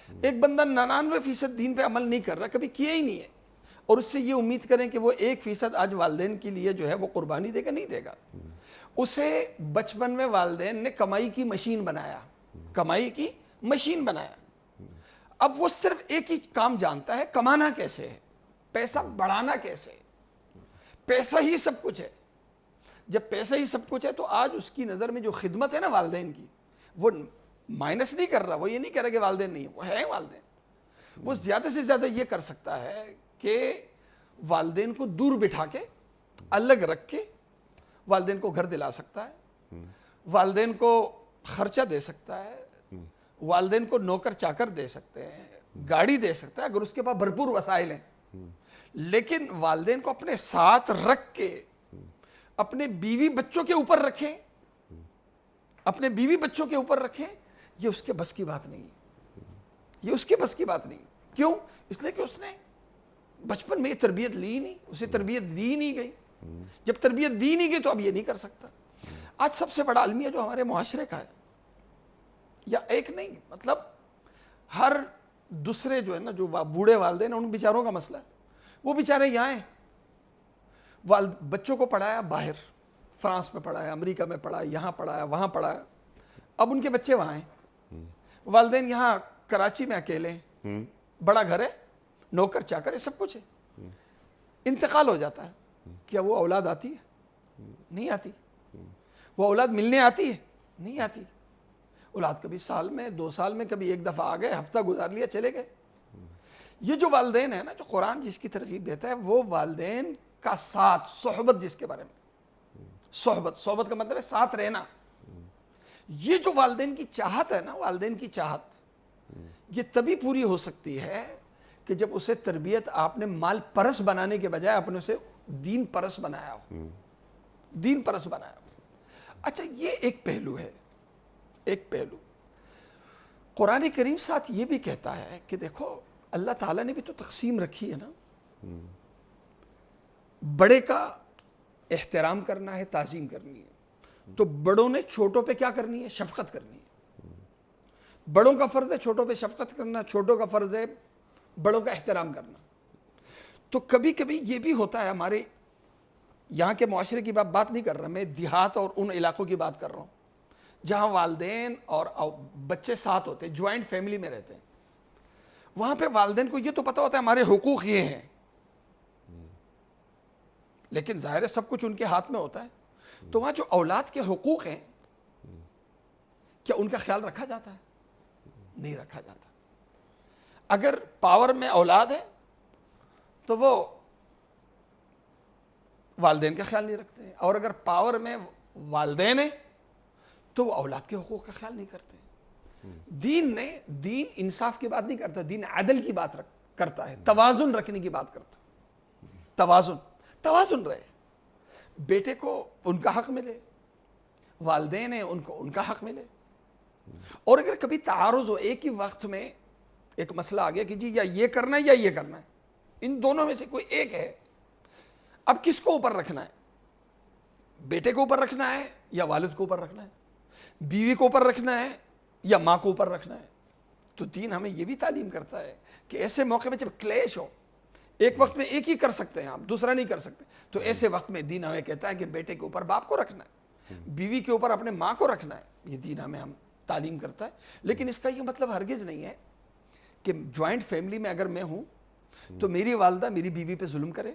ایک بندہ 99% دین پہ عمل نہیں کر رہا، کبھی کیا ہی نہیں ہے، اور اس سے یہ امید کریں کہ وہ 1% آج والدین کے لیے جو ہے وہ قربانی دے گا، نہیں دے گا. اسے بچپن میں والدین نے کمائی کی مشین بنایا. اب وہ صرف ایک ہی کام جانتا ہے، کمانا کیسے ہے، پیسہ بڑھانا کیسے ہے. پیسہ ہی سب کچھ ہے. جب پیسہ ہی سب کچھ ہے تو آج اس کی نظر میں جو خدمت ہے نا والدین کی، وہ مائنس نہیں کر رہا. وہ یہ نہیں کر رہا کہ والدین نہیں ہیں، وہ ہے والدین. وہ زیادہ سے زیادہ یہ کر سکتا ہے کہ والدین کو دور بٹھا کے، الگ رکھ کے والدین کو گھر دلا سکتا ہے، والدین کو خرچہ دے سکتا ہے، والدین کو نوکر چاکر دے سکتے ہیں، گاڑی دے سکتا ہے اگر اس کے پاس بھرپور وسائل ہیں. لیکن والدین کو اپنے ساتھ رکھ کے اپنے بیوی بچوں کے اوپر رکھیں، یہ اس کے بس کی بات نہیں ہے. کیوں؟ اس لیے کہ اس نے بچپن میں یہ تربیت لی نہیں، اسے تربیت دی نہیں گئی. جب تربیت دی نہیں گئی تو اب یہ نہیں کر سکتا. آج سب سے بڑا المیہ جو ہمارے معاشرے کا ہے، یا ایک نہیں، مطلب ہر دوسرے جو ہے نا، جو بوڑھے والدین ہیں، ان بیچاروں کا مسئلہ ہے. وہ بیچارے یہاں ہیں، بچوں کو پڑھایا باہر، فرانس میں پڑھایا، امریکہ میں پڑھایا، یہاں پڑھایا، وہاں پڑھایا. اب ان کے بچے وہاں ہیں، والدین یہاں کراچی میں اکیلے ہیں، بڑا گھر ہے، نوکر چاکر ہے، سب کچھ ہے. انتقال ہو جاتا ہے، کیا وہ اولاد آتی ہے؟ نہیں آتی. وہ اولاد ملنے آتی ہے؟ نہیں آتی. اولاد کبھی سال میں 2 سال میں کبھی ایک دفعہ آ گئے، ہفتہ گزار لیا چلے گئے. یہ جو والدین ہیں نا، جو قرآن جس کی ترغیب دیتا ہے، وہ والدین کا ساتھ، صحبت جس کے بارے میں، صحبت کا مطلب ہے ساتھ رہنا. یہ جو والدین کی چاہت ہے نا، والدین کی چاہت یہ تبھی پوری ہو سکتی ہے کہ جب اسے تربیت آپ نے مال پرس بنانے کے بجائے آپ نے اسے دین پرس بنایا ہو. دین پرس بنایا ہو. اچھا، یہ ایک پہلو ہے. ایک پہلو قرآن کریم ساتھ یہ بھی کہتا ہے کہ دیکھو اللہ تعالیٰ نے بھی تو تقسیم رکھی ہے نا. بڑے کا احترام کرنا ہے، تعظیم کرنی ہے، تو بڑوں نے چھوٹوں پہ کیا کرنی ہے؟ شفقت کرنی ہے. بڑوں کا فرض ہے چھوٹوں پہ شفقت کرنا، چھوٹوں کا فرض ہے بڑوں کا احترام کرنا. تو کبھی کبھی یہ بھی ہوتا ہے، ہمارے یہاں کے معاشرے کی بات نہیں کر رہا میں، دیہات اور ان علاقوں کی بات کر رہا ہوں جہاں والدین اور بچے ساتھ ہوتے ہیں، جوائنٹ فیملی میں رہتے ہیں. وہاں پہ والدین کو یہ تو پتہ ہوتا ہے ہمارے حقوق یہ ہیں، لیکن ظاہر ہے سب کچھ ان کے ہاتھ میں ہوتا ہے. تو وہاں جو اولاد کے حقوق ہیں، کیا ان کا خیال رکھا جاتا ہے؟ نہیں رکھا جاتا. اگر پاور میں اولاد ہے تو وہ والدین کا خیال نہیں رکھتے ہیں، اور اگر پاور میں والدین ہیں تو وہ اولاد کے حقوق کا خیال نہیں کرتے. دین انصاف کی بات نہیں کرتا، دین عدل کی بات کرتا ہے، توازن رکھنے کی بات کرتا ہے. توازن رہے، بیٹے کو ان کا حق ملے، والدین ہیں ان کو ان کا حق ملے. اور اگر کبھی تعارض ہو، ایک ہی وقت میں ایک مسئلہ آ گیا کہ جی یا یہ کرنا ہے یا یہ کرنا ہے، ان دونوں میں سے کوئی ایک ہے، اب کس کو اوپر رکھنا ہے؟ بیٹے کو اوپر رکھنا ہے یا والد کو اوپر رکھنا ہے؟ بیوی کو اوپر رکھنا ہے یا ماں کو اوپر رکھنا ہے؟ تو دین ہمیں یہ بھی تعلیم کرتا ہے کہ ایسے موقع میں جب کلیش ہو، ایک وقت میں ایک ہی کر سکتے ہیں آپ، دوسرا نہیں کر سکتے، تو ایسے وقت میں دین ہمیں کہتا ہے کہ بیٹے کے اوپر باپ کو رکھنا ہے، بیوی کے اوپر اپنے ماں کو رکھنا ہے. یہ دین ہمیں تعلیم کرتا ہے. لیکن اس کا یہ مطلب ہرگز نہیں ہے کہ جوائنٹ فیملی میں اگر میں ہوں تو میری والدہ میری بیوی پہ ظلم کرے،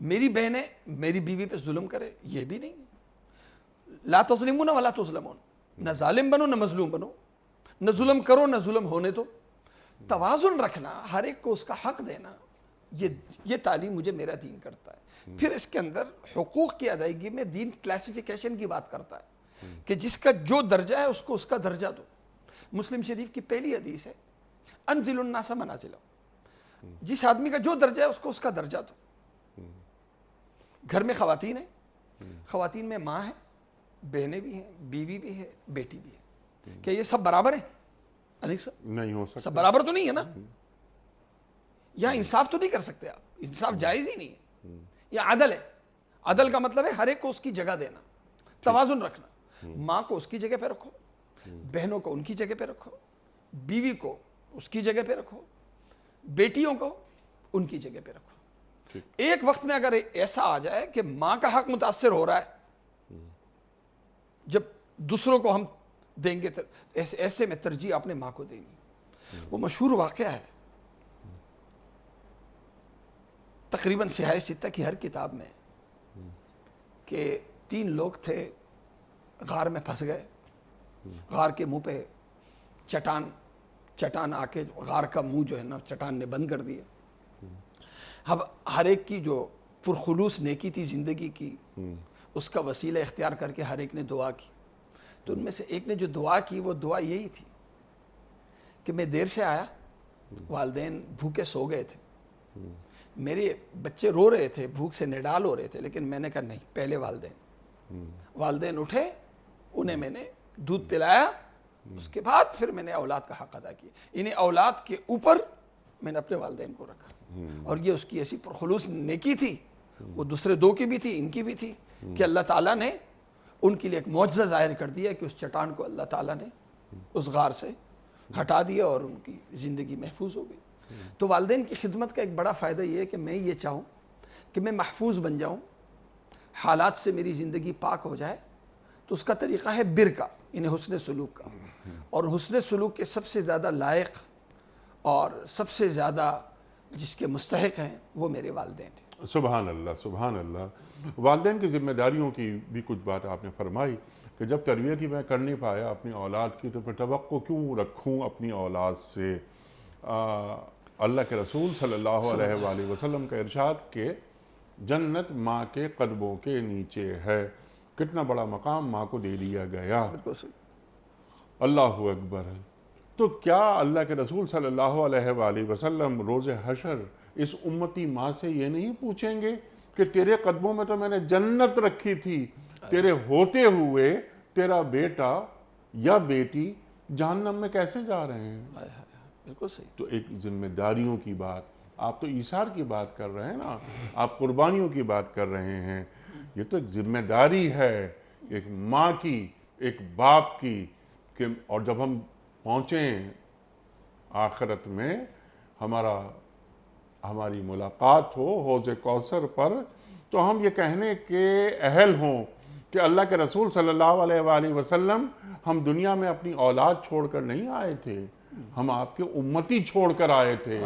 میری بہنیں میری بیوی پہ ظلم کرے. یہ بھی نہیں. لا تظلمون ولا تظلمون، نہ ظالم بنو نہ مظلوم بنو، نہ ظلم کرو نہ ظلم ہونے دو. توازن رکھنا، ہر ایک کو اس کا حق دینا، یہ تعلیم مجھے میرا دین کرتا ہے. پھر اس کے اندر حقوق کی ادائیگی میں دین کلاسیفیکیشن کی بات کرتا ہے کہ جس کا جو درجہ ہے اس کو اس کا درجہ دو. مسلم شریف کی پہلی حدیث ہے انزل الناس منازلہم، جس آدمی کا جو درجہ ہے اس کو اس کا درجہ دو. گھر میں خواتین ہیں، خواتین میں ماں ہے، بہنیں بھی ہیں، بیوی بھی ہے، بیٹی بھی ہے. کیا یہ سب برابر ہیں؟ انیک صاحب نہیں ہو سکتا. سب برابر تو نہیں ہے نا. یہاں انصاف تو نہیں کر سکتے آپ، انصاف جائز ہی نہیں ہے. یہ عدل ہے. عدل کا مطلب ہے ہر ایک کو اس کی جگہ دینا، توازن رکھنا. ماں کو اس کی جگہ پہ رکھو، بہنوں کو ان کی جگہ پہ رکھو، بیوی کو اس کی جگہ پہ رکھو، بیٹیوں کو ان کی جگہ پہ رکھو. ایک وقت میں اگر ایسا آ جائے کہ ماں کا حق متاثر ہو رہا ہے، جب دوسروں کو ہم دیں گے، ایسے میں ترجیح اپنے ماں کو دیں گے. وہ مشہور واقعہ ہے تقریباً سیاہ ستہ کی ہر کتاب میں، کہ 3 لوگ تھے، غار میں پھنس گئے. غار کے منہ پہ چٹان آ کے غار کا منہ جو ہے نا چٹان نے بند کر دیا. اب ہر ایک کی جو پرخلوص نیکی تھی زندگی کی، اس کا وسیلہ اختیار کر کے ہر ایک نے دعا کی. تو ان میں سے ایک نے جو دعا کی وہ دعا یہی تھی کہ میں دیر سے آیا، والدین بھوکے سو گئے تھے، میرے بچے رو رہے تھے، بھوک سے نڈال ہو رہے تھے، لیکن میں نے کہا نہیں، پہلے والدین اٹھے، انہیں میں نے دودھ پلایا، اس کے بعد پھر میں نے اولاد کا حق ادا کیا. انہیں اولاد کے اوپر میں نے اپنے والدین کو رکھا. اور یہ اس کی ایسی پرخلوص نیکی تھی، وہ دوسرے 2 کی بھی تھی، ان کی بھی تھی، کہ اللہ تعالیٰ نے ان کے لیے ایک معجزہ ظاہر کر دیا کہ اس چٹان کو اللہ تعالیٰ نے اس غار سے ہٹا دیا اور ان کی زندگی محفوظ ہو گئی. تو والدین کی خدمت کا ایک بڑا فائدہ یہ ہے کہ میں یہ چاہوں کہ میں محفوظ بن جاؤں، حالات سے میری زندگی پاک ہو جائے. تو اس کا طریقہ ہے بر کا، انہیں حسن سلوک کا. اور حسن سلوک کے سب سے زیادہ لائق اور سب سے زیادہ جس کے مستحق ہیں وہ میرے والدین تھے. سبحان اللہ سبحان اللہ. والدین کی ذمہ داریوں کی بھی کچھ بات آپ نے فرمائی کہ جب تربیت ہی میں کر نہیں پایا اپنی اولاد کی تو پھر توقع کیوں رکھوں اپنی اولاد سے. اللہ کے رسول صلی اللہ علیہ وآلہ وسلم کا ارشاد کہ جنت ماں کے قدموں کے نیچے ہے. کتنا بڑا مقام ماں کو دے دیا گیا. بالکل صحیح. اللہ اکبر. تو کیا اللہ کے رسول صلی اللہ علیہ وآلہ وسلم روز حشر اس امتی ماں سے یہ نہیں پوچھیں گے کہ تیرے قدموں میں تو میں نے جنت رکھی تھی, تیرے ہوتے ہوئے تیرا بیٹا یا بیٹی جہنم میں کیسے جا رہے ہیں؟ بالکل صحیح. تو ایک ذمہ داریوں کی بات, آپ تو ایثار کی بات کر رہے ہیں نا, آپ قربانیوں کی بات کر رہے ہیں. یہ تو ایک ذمہ داری ہے ایک ماں کی, ایک باپ کی کہ اور جب ہم پہنچیں آخرت میں ہماری ملاقات ہو حوض کوثر پر تو ہم یہ کہنے کے اہل ہوں کہ اللہ کے رسول صلی اللہ علیہ وآلہ وسلم ہم دنیا میں اپنی اولاد چھوڑ کر نہیں آئے تھے, ہم آپ کے امتی چھوڑ کر آئے تھے.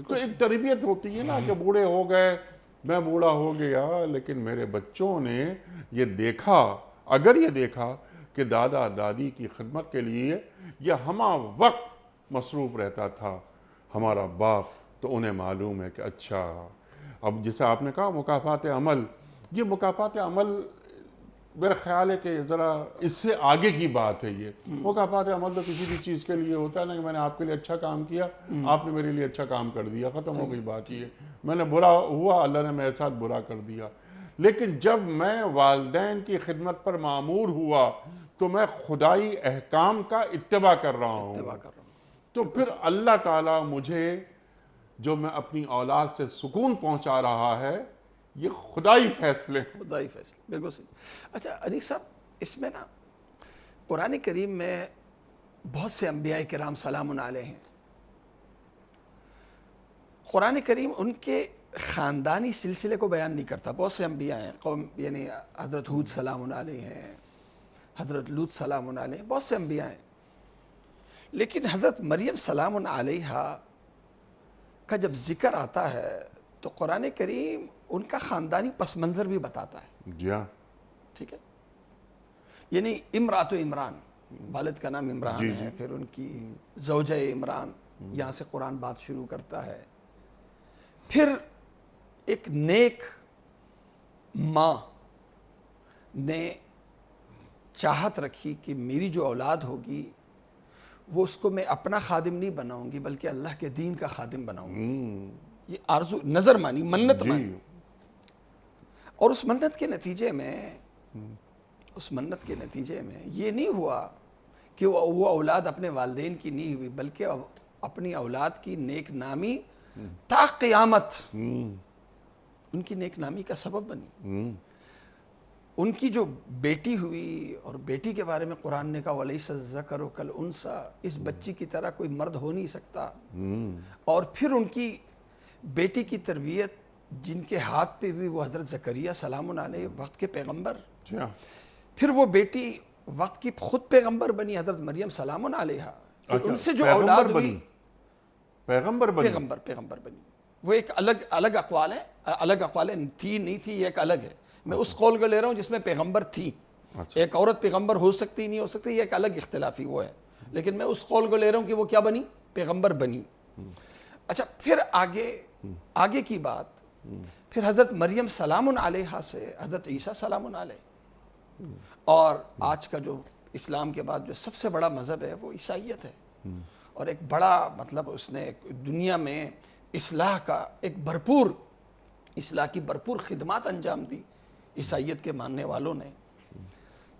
تو ایک تربیت ہوتی ہے نا کہ بوڑھے ہو گئے, میں بوڑھا ہو گیا لیکن میرے بچوں نے یہ دیکھا, اگر یہ دیکھا کہ دادا دادی کی خدمت کے لیے یہ ہمہ وقت مصروف رہتا تھا ہمارا باپ, تو انہیں معلوم ہے کہ اچھا. اب جسے آپ نے کہا مکافات عمل, یہ مکافات عمل میرا خیال ہے کہ ذرا اس سے آگے کی بات ہے. یہ مکافات عمل تو کسی بھی چیز کے لیے ہوتا ہے نا کہ میں نے آپ کے لیے اچھا کام کیا, آپ نے میرے لیے اچھا کام کر دیا, ختم ہو گئی بات. یہ میں نے برا ہوا, اللہ نے میرے ساتھ برا کر دیا. لیکن جب میں والدین کی خدمت پر مامور ہوا تو میں خدائی احکام کا اتباع کر رہا ہوں. تو پھر اللہ تعالیٰ مجھے جو میں اپنی اولاد سے سکون پہنچا رہا ہے یہ خدائی فیصلے. خدائی فیصلے, بالکل صحیح. اچھا انیق صاحب, اس میں نا قرآن کریم میں بہت سے انبیاء کرام سلام علیہ ہیں. قرآن کریم ان کے خاندانی سلسلے کو بیان نہیں کرتا. بہت سے انبیاء ہیں, قوم یعنی حضرت ہود سلام علیہ ہیں, حضرت لوط سلام علیہ, بہت سے انبیاء ہیں. لیکن حضرت مریم سلام علیہا کا جب ذکر آتا ہے تو قرآن کریم ان کا خاندانی پس منظر بھی بتاتا ہے. جی ہاں, ٹھیک ہے. یعنی امرات و عمران, والد کا نام عمران ہے, پھر ان کی زوجہ عمران, یہاں سے قرآن بات شروع کرتا ہے. پھر ایک نیک ماں نے چاہت رکھی کہ میری جو اولاد ہوگی وہ اس کو میں اپنا خادم نہیں بناؤں گی بلکہ اللہ کے دین کا خادم بناؤں گی. یہ آرزو, نظر مانی, منت مانی. اور اس منت کے نتیجے میں یہ نہیں ہوا کہ وہ اولاد اپنے والدین کی نہیں ہوئی بلکہ اپنی اولاد کی نیک نامی تا قیامت ان کی نیک نامی کا سبب بنی. ان کی جو بیٹی ہوئی, اور بیٹی کے بارے میں قرآن نے کہا وَلَيْسَ الذَّكَرُ كَالْأُنثَىٰ, اس بچی کی طرح کوئی مرد ہو نہیں سکتا. اور پھر ان کی بیٹی کی تربیت جن کے ہاتھ پہ ہوئی وہ حضرت زکریا سلام علیہ, وقت کے پیغمبر. پھر وہ بیٹی وقت کی خود پیغمبر بنی حضرت مریم سلام علیہ. ان سے جو اولاد ہوئی پیغمبر بنی. وہ ایک الگ اقوال ہے, الگ اقوال تھی نہیں تھی, یہ ایک الگ ہے. میں اس قول کو لے رہا ہوں جس میں پیغمبر تھی. ایک عورت پیغمبر ہو سکتی نہیں ہو سکتی, یہ ایک الگ اختلافی وہ ہے. لیکن میں اس قول کو لے رہا ہوں کہ وہ کیا بنی, پیغمبر بنی. اچھا, پھر آگے کی بات, پھر حضرت مریم سلام علیہ سے حضرت عیسیٰ سلام علیہ. اور آج کا جو اسلام کے بعد جو سب سے بڑا مذہب ہے وہ عیسائیت ہے. اور ایک بڑا مطلب اس نے دنیا میں اصلاح کی بھرپور خدمات انجام دی عیسائیت کے ماننے والوں نے.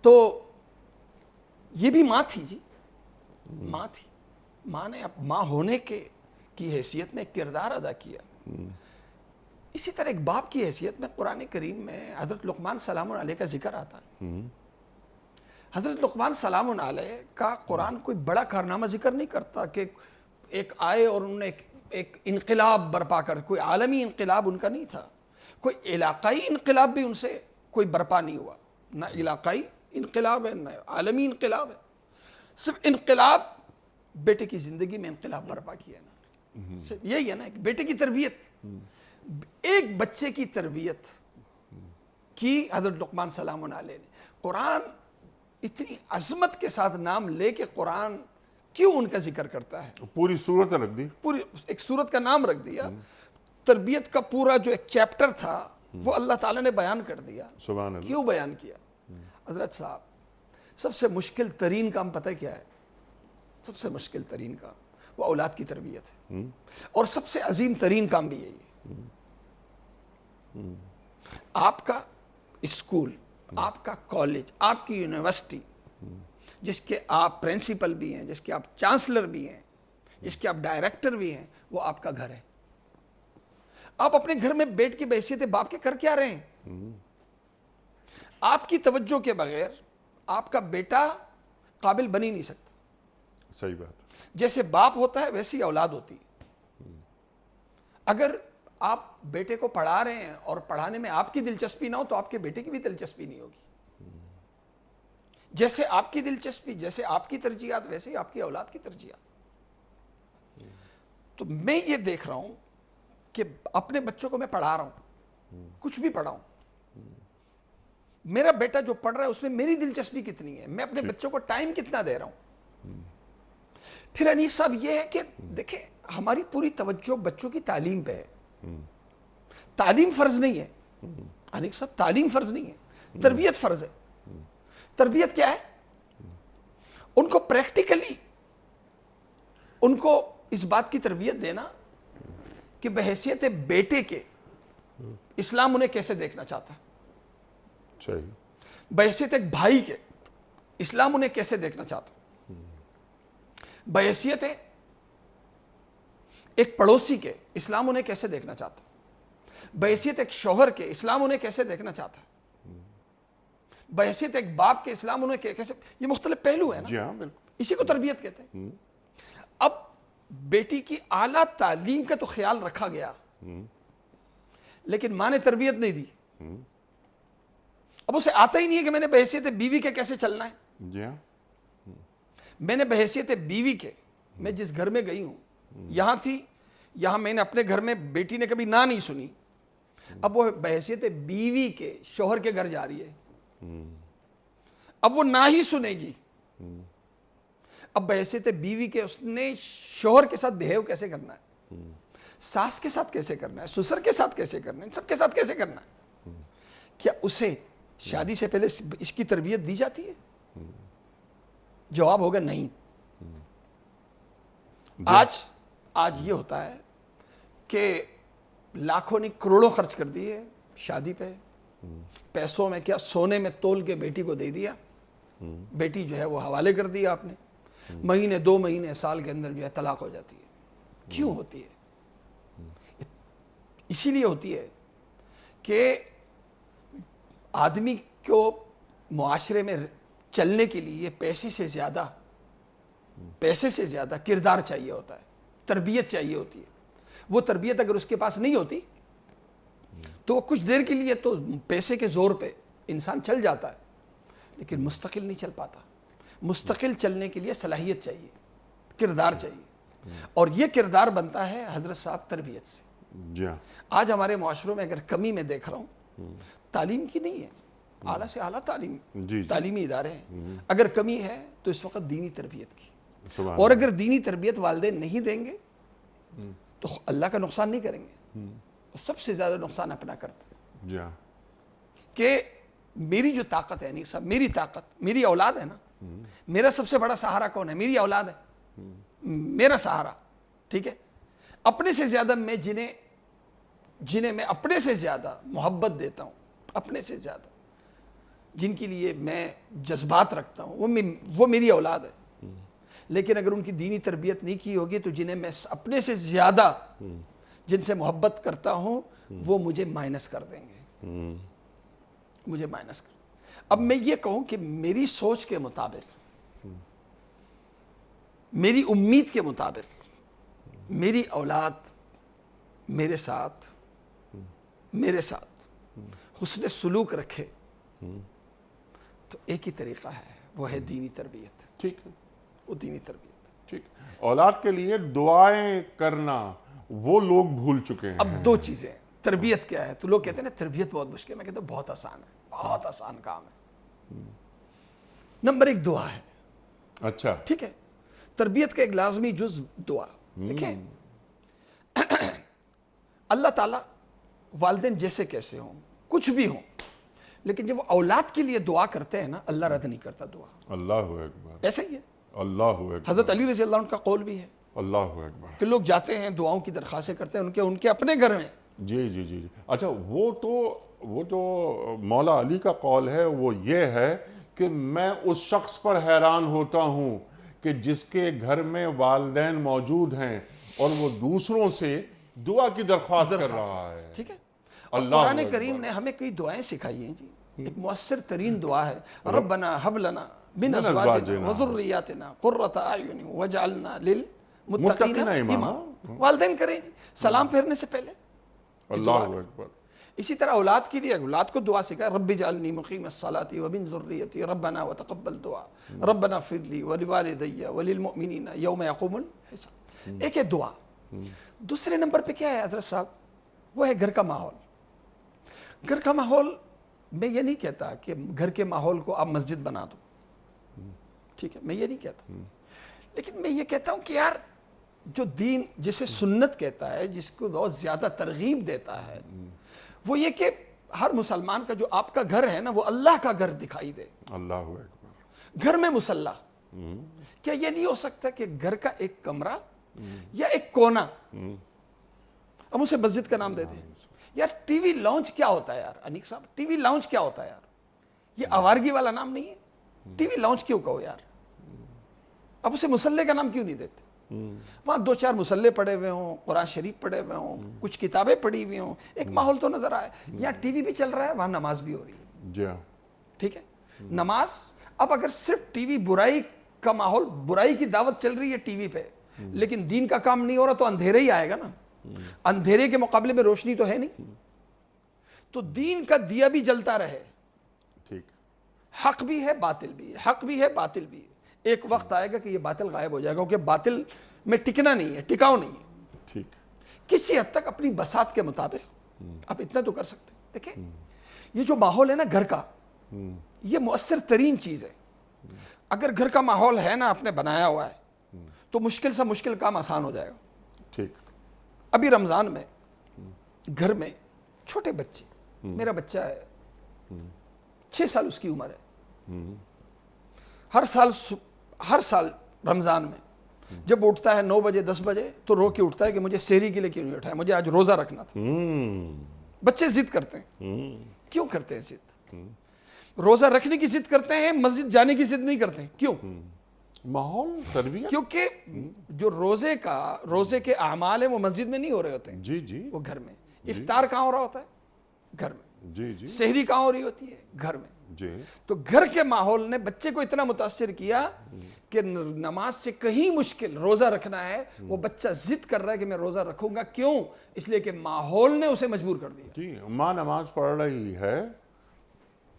تو یہ بھی ماں تھی جی, ماں تھی. ماں نے ماں ہونے کی حیثیت میں ایک کردار ادا کیا. اسی طرح ایک باپ کی حیثیت میں قرآن کریم میں حضرت لقمان سلام علیہ کا ذکر آتا ہے. حضرت لقمان سلام علیہ کا قرآن کوئی بڑا کارنامہ ذکر نہیں کرتا کہ ایک آئے اور انہوں نے ایک انقلاب برپا کر, کوئی عالمی انقلاب ان کا نہیں تھا, کوئی علاقائی انقلاب بھی ان سے کوئی برپا نہیں ہوا. نہ علاقائی انقلاب ہے نہ عالمی انقلاب ہے, صرف انقلاب بیٹے کی زندگی میں انقلاب برپا کیا نا. صرف یہی ہے نا, ایک بیٹے کی تربیت. ایک بچے کی تربیت کی حضرت لقمان سلام علیہ نے قرآن اتنی عظمت کے ساتھ نام لے کے قرآن کیوں ان کا ذکر کرتا ہے؟ پوری صورت رکھ دی، پوری ایک سورت کا نام رکھ دیا، تربیت کا پورا جو ایک چیپٹر تھا وہ اللہ تعالیٰ نے بیان کر دیا۔ سبحان اللہ۔ کیوں بیان کیا؟ حضرت صاحب سب سے مشکل ترین کام پتہ کیا ہے؟ سب سے مشکل ترین کام وہ اولاد کی تربیت ہے، اور سب سے عظیم ترین کام بھی یہی ہے۔ آپ کا اسکول، آپ کا کالج، آپ کی یونیورسٹی، جس کے آپ پرنسپل بھی ہیں، جس کے آپ چانسلر بھی ہیں، جس کے آپ ڈائریکٹر بھی ہیں، وہ آپ کا گھر ہے۔ آپ اپنے گھر میں بیٹھ کے بحیثیت باپ کے کر کیا رہے ہیں؟ آپ کی توجہ کے بغیر آپ کا بیٹا قابل بن ہی نہیں سکتا۔ صحیح بات۔ جیسے باپ ہوتا ہے ویسی اولاد ہوتی ہے۔ اگر آپ بیٹے کو پڑھا رہے ہیں اور پڑھانے میں آپ کی دلچسپی نہ ہو تو آپ کے بیٹے کی بھی دلچسپی نہیں ہوگی۔ جیسے آپ کی دلچسپی، جیسے آپ کی ترجیحات، ویسے ہی آپ کی اولاد کی ترجیحات۔ تو میں یہ دیکھ رہا ہوں کہ اپنے بچوں کو میں پڑھا رہا ہوں، کچھ بھی پڑھاؤں، میرا بیٹا جو پڑھ رہا ہے اس میں میری دلچسپی کتنی ہے، میں اپنے بچوں کو ٹائم کتنا دے رہا ہوں۔ پھر انیس صاحب یہ ہے کہ دیکھیں ہماری پوری توجہ بچوں کی تعلیم پہ ہے۔ تعلیم فرض نہیں ہے انیس صاحب، تعلیم فرض نہیں ہے، تربیت فرض ہے۔ تربیت کیا ہے؟ ان کو پریکٹیکلی ان کو اس بات کی تربیت دینا کہ بحیثیت بیٹے کے اسلام انہیں کیسے دیکھنا چاہتا ہے، صحیح۔ بحیثیت ایک بھائی کے اسلام انہیں کیسے دیکھنا چاہتا ہے، بحیثیت ایک پڑوسی کے اسلام انہیں کیسے دیکھنا چاہتا ہے، بحیثیت ایک شوہر کے اسلام انہیں کیسے دیکھنا چاہتا ہے، بحیثیت ایک باپ کے اسلام انہیں کیسے، یہ مختلف پہلو ہیں نا، جی ہاں بالکل، اسی کو تربیت کہتے ہیں۔ اب بیٹی کی اعلیٰ تعلیم کا تو خیال رکھا گیا لیکن ماں نے تربیت نہیں دی۔ اب اسے آتا ہی نہیں ہے کہ میں نے بحیثیت بیوی کے کیسے چلنا ہے۔ جی ہاں، میں نے بحیثیت بیوی کے، میں جس گھر میں گئی ہوں یہاں تھی، یہاں میں نے اپنے گھر میں بیٹی نے کبھی نہ نہیں سنی، اب وہ بحیثیت بیوی کے شوہر کے گھر جا رہی ہے، اب وہ نہ ہی سنے گی۔ اب بحیثیت بیوی کے اس نے شوہر کے ساتھ بہیو کیسے کرنا ہے، ساس کے ساتھ کیسے کرنا ہے، سسر کے ساتھ کیسے کرنا ہے، ان سب کے ساتھ کیسے کرنا ہے، کیا اسے شادی سے پہلے اس کی تربیت دی جاتی ہے؟ جواب ہوگا نہیں۔ آج یہ ہوتا ہے کہ لاکھوں نے کروڑوں خرچ کر دیے شادی پہ، پیسوں میں کیا سونے میں تول کے بیٹی کو دے دیا، بیٹی جو ہے وہ حوالے کر دیا آپ نے، مہینے 2 مہینے سال کے اندر جو ہے طلاق ہو جاتی ہے۔ کیوں ہوتی ہے؟ اسی لیے ہوتی ہے کہ آدمی کو معاشرے میں چلنے کے لیے پیسے سے زیادہ کردار چاہیے ہوتا ہے، تربیت چاہیے ہوتی ہے۔ وہ تربیت اگر اس کے پاس نہیں ہوتی تو وہ کچھ دیر کے لیے تو پیسے کے زور پہ انسان چل جاتا ہے لیکن مستقل نہیں چل پاتا۔ مستقل چلنے کے لیے صلاحیت چاہیے، کردار چاہیے، اور یہ کردار بنتا ہے حضرت صاحب تربیت سے۔ جی ہاں، آج ہمارے معاشروں میں اگر کمی میں دیکھ رہا ہوں تعلیم کی نہیں ہے، اعلیٰ سے اعلیٰ تعلیمی ادارے ہیں، اگر کمی ہے تو اس وقت دینی تربیت کی، اور اگر دینی تربیت والدین نہیں دیں گے تو اللہ کا نقصان نہیں کریں گے، سب سے زیادہ نقصان اپنا کرتے ہیں۔ جی ہاں، کہ میری جو طاقت ہے صاحب، میری طاقت میری اولاد ہے نا، میرا سب سے بڑا سہارا کون ہے؟ میری اولاد ہے، میرا سہارا، ٹھیک ہے۔ اپنے سے زیادہ میں جنہیں میں اپنے سے زیادہ محبت دیتا ہوں، اپنے سے زیادہ جن کے لیے میں جذبات رکھتا ہوں، وہ میری اولاد ہے۔ لیکن اگر ان کی دینی تربیت نہیں کی ہوگی تو جنہیں میں اپنے سے زیادہ جن سے محبت کرتا ہوں وہ مجھے مائنس کر دیں گے، مجھے مائنس کر۔ اب میں یہ کہوں کہ میری سوچ کے مطابق، میری امید کے مطابق میری اولاد میرے ساتھ حسن سلوک رکھے تو ایک ہی طریقہ ہے، وہ ہے دینی تربیت۔ ٹھیک ہے، وہ دینی تربیت۔ ٹھیک۔ اولاد کے لیے دعائیں کرنا وہ لوگ بھول چکے ہیں۔ اب 2 چیزیں، تربیت کیا ہے؟ تو لوگ کہتے ہیں نا تربیت بہت مشکل ہے، میں کہتا ہوں بہت آسان ہے، بہت آسان کام ہے۔ نمبر 1 دعا ہے، اچھا ٹھیک ہے؟ تربیت کا ایک لازمی جز دعا۔ دیکھیں اللہ تعالیٰ والدین جیسے کیسے ہوں، کچھ بھی ہوں، لیکن جب وہ اولاد کے لیے دعا کرتے ہیں نا، اللہ رد نہیں کرتا دعا۔ اللہ اکبر، ایسا ہی ہے، اللہ اکبر، حضرت علی رضی اللہ عنہ کا قول بھی ہے اللہ اکبر۔ کہ لوگ جاتے ہیں دعاؤں کی درخواستیں کرتے ہیں ان کے اپنے گھر میں۔ جی جی جی، اچھا وہ تو مولا علی کا قول ہے، وہ یہ ہے کہ میں اس شخص پر حیران ہوتا ہوں کہ جس کے گھر میں والدین موجود ہیں اور وہ دوسروں سے دعا کی درخواست کر رہا ہے۔ ٹھیک ہے، اور اللہ قرآن اکبر۔ کریم نے ہمیں کئی دعائیں سکھائی ہیں جی، ایک مؤثر ترین دعا ہے، ربنا حب لنا من ازواجنا وذریاتنا قرۃ اعین واجعلنا للمتقین اماما۔ والدین کریں جی سلام پھیرنے سے پہلے اللہ اکبر۔ اسی طرح اولاد کے لیے اولاد کو دعا سکھائے، رب اجعلنی مقیم الصلاۃ ومن ذریتی ربنا وتقبل دعا ربنا اغفر لی ولوالدی وللمؤمنین یوم یقوم الحساب۔ ایک ہے دعا۔ دوسرے نمبر پہ کیا ہے حضرت صاحب؟ وہ ہے گھر کا ماحول۔ گھر کا ماحول، میں یہ نہیں کہتا کہ گھر کے ماحول کو آپ مسجد بنا دو، ٹھیک ہے، میں یہ نہیں کہتا، لیکن میں یہ کہتا ہوں کہ یار جو دین جسے سنت کہتا ہے، جس کو بہت زیادہ ترغیب دیتا ہے، وہ یہ کہ ہر مسلمان کا جو آپ کا گھر ہے نا، وہ اللہ کا گھر دکھائی دے۔ اللہ اکبر۔ گھر میں مصلی، کیا یہ نہیں ہو سکتا کہ گھر کا ایک کمرہ یا ایک کونا، ہم اسے مسجد کا نام دیتے ہیں؟ یار ٹی وی لاؤنج کیا ہوتا ہے یار انیک صاحب؟ ٹی وی لاؤنج کیا ہوتا ہے یار؟ یہ آوارگی والا نام نہیں ہے؟ ٹی وی لاؤنج کیوں کہو یار؟ اب اسے مصلی کا نام کیوں نہیں دیتے؟ وہاں 2-4 مصلی پڑے ہوئے ہوں، قرآن شریف پڑھے ہوئے ہوں، کچھ کتابیں پڑھی ہوئی ہوں، ایک ماحول تو نظر آئے۔ یہاں ٹی وی بھی چل رہا ہے، وہاں نماز بھی ہو رہی ہے، جی ہاں، ٹھیک ہے؟ نماز، اب اگر صرف ٹی وی برائی کا ماحول، برائی کی دعوت چل رہی ہے ٹی وی پہ، لیکن دین کا کام نہیں ہو رہا، تو اندھیرے ہی آئے گا نا۔ اندھیرے کے مقابلے میں روشنی تو ہے نہیں، تو دین کا دیا بھی جلتا رہے۔ ٹھیک، حق بھی ہے باطل بھی ہے، حق بھی ہے باطل بھی ہے۔ ایک وقت آئے گا کہ یہ باطل غائب ہو جائے گا، کیونکہ باطل میں ٹکنا نہیں ہے، ٹکاؤ نہیں ہے۔ ٹھیک، کسی حد تک اپنی بساط کے مطابق آپ اتنا تو کر سکتے ہیں۔ دیکھیں یہ جو ماحول ہے نا گھر کا، یہ مؤثر ترین چیز ہے۔ اگر گھر کا ماحول ہے نا آپ نے بنایا ہوا ہے، تو مشکل سے مشکل کام آسان ہو جائے گا۔ ٹھیک، ابھی رمضان میں گھر میں چھوٹے بچے، میرا بچہ ہے 6 سال اس کی عمر ہے، ہر سال رمضان میں جب اٹھتا ہے 9 بجے 10 بجے تو رو کے اٹھتا ہے کہ مجھے سحری کے لیے کیوں نہیں اٹھایا، مجھے آج روزہ رکھنا تھا۔ بچے ضد کرتے ہیں، کیوں کرتے ہیں ضد؟ روزہ رکھنے کی ضد کرتے ہیں، مسجد جانے کی ضد نہیں کرتے ہیں، کیوں؟ ماحول، تربیت۔ کیونکہ جو روزے کے اعمال ہیں وہ مسجد میں نہیں ہو رہے ہوتے ہیں، جی جی وہ گھر میں۔ افطار کہاں ہو رہا ہوتا ہے؟ گھر میں۔ جی جی سحری کہاں ہو رہی ہوتی ہے؟ گھر میں۔ جی، تو گھر کے ماحول نے بچے کو اتنا متاثر کیا کہ نماز سے کہیں مشکل روزہ رکھنا ہے، وہ بچہ ضد کر رہا ہے کہ میں روزہ رکھوں گا، کیوں؟ اس لیے کہ ماحول نے اسے مجبور کر دیا۔ جی، ماں نماز پڑھ رہی ہے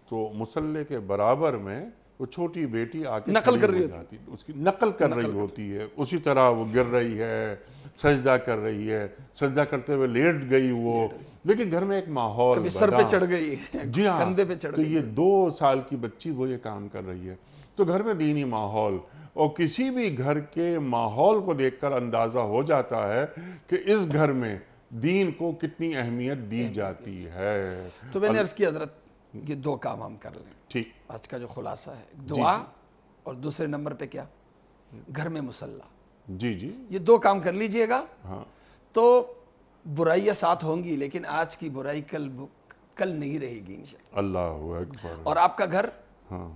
تو مصلی کے برابر میں وہ چھوٹی بیٹی آ کے نقل کر رہی ہوتی، اس کی نقل کر رہی ہوتی ہے، اسی طرح وہ گر رہی ہے، سجدہ کر رہی ہے، سجدہ کرتے ہوئے لیٹ گئی وہ، لیکن گھر میں ایک ماحول کبھی سر پہ بنا۔ چڑھ گئی، جی ہاں، کندھے پہ چڑھ تو گئی۔ یہ 2 سال کی بچی وہ یہ کام کر رہی ہے، تو گھر میں دینی ماحول، اور کسی بھی گھر کے ماحول کو دیکھ کر اندازہ ہو جاتا ہے کہ اس گھر میں دین کو کتنی اہمیت دی جاتی ہے۔ تو میں نے عرض کی حضرت یہ 2 کام ہم کر لیں، ٹھیک، آج کا جو خلاصہ ہے، دعا اور دوسرے نمبر پہ کیا؟ گھر میں مصلی۔ جی جی، یہ 2 کام کر لیجئے گا ہاں، تو برائیاں ساتھ ہوں گی، لیکن آج کی برائی کل نہیں رہے گی انشاءاللہ۔ اللہ اکبر، اور آپ کا گھر ہاں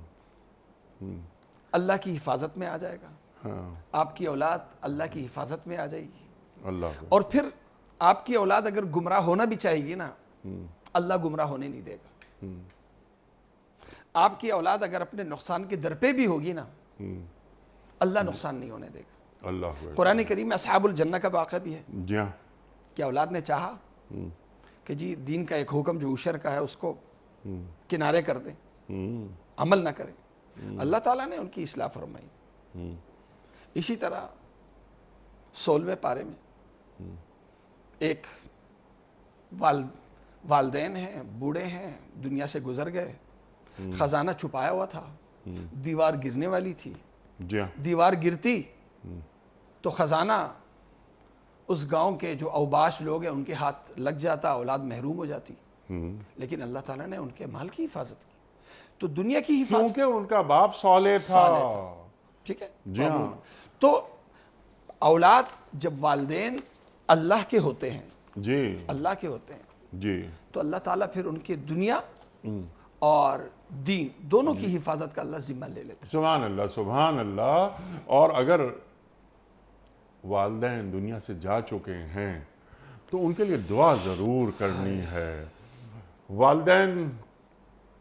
اللہ کی حفاظت میں آ جائے گا، ہاں، آپ کی اولاد اللہ کی حفاظت میں آ جائے گی، اللہ اکبر، اور پھر آپ کی اولاد اگر گمراہ ہونا بھی چاہے گی نا، اللہ گمراہ ہونے نہیں دے گا۔ آپ کی اولاد اگر اپنے نقصان کے در پہ بھی ہوگی نا، اللہ نقصان نہیں ہونے دے گا۔ اللہ اکبر، قرآن کریم میں اصحاب الجنہ کا واقعہ بھی ہے جی ہاں، کہ اولاد نے چاہا کہ جی دین کا ایک حکم جو عشر کا ہے اس کو کنارے کر دیں، عمل نہ کریں، اللہ تعالیٰ نے ان کی اصلاح فرمائی۔ اسی طرح 16ویں پارے میں ایک والدین ہیں، بوڑھے ہیں، دنیا سے گزر گئے، خزانہ چھپایا ہوا تھا، دیوار گرنے والی تھی، جی ہاں، دیوار گرتی تو خزانہ اس گاؤں کے جو اوباش لوگ ہیں ان کے ہاتھ لگ جاتا، اولاد محروم ہو جاتی، لیکن اللہ تعالیٰ نے ان کے مال کی حفاظت کی. تو دنیا کی حفاظت کیونکہ ان کا باپ صالح تھا. صالح تھا. ٹھیک ہے. جی ہاں. تو اولاد جب والدین اللہ کے ہوتے ہیں، جی اللہ کے ہوتے ہیں، جی تو اللہ تعالیٰ پھر ان کی دنیا اور دین دونوں کی حفاظت کا اللہ ذمہ لے لیتے ہیں. سبحان اللہ سبحان اللہ. اور اگر والدین دنیا سے جا چکے ہیں تو ان کے لیے دعا ضرور کرنی ہے. والدین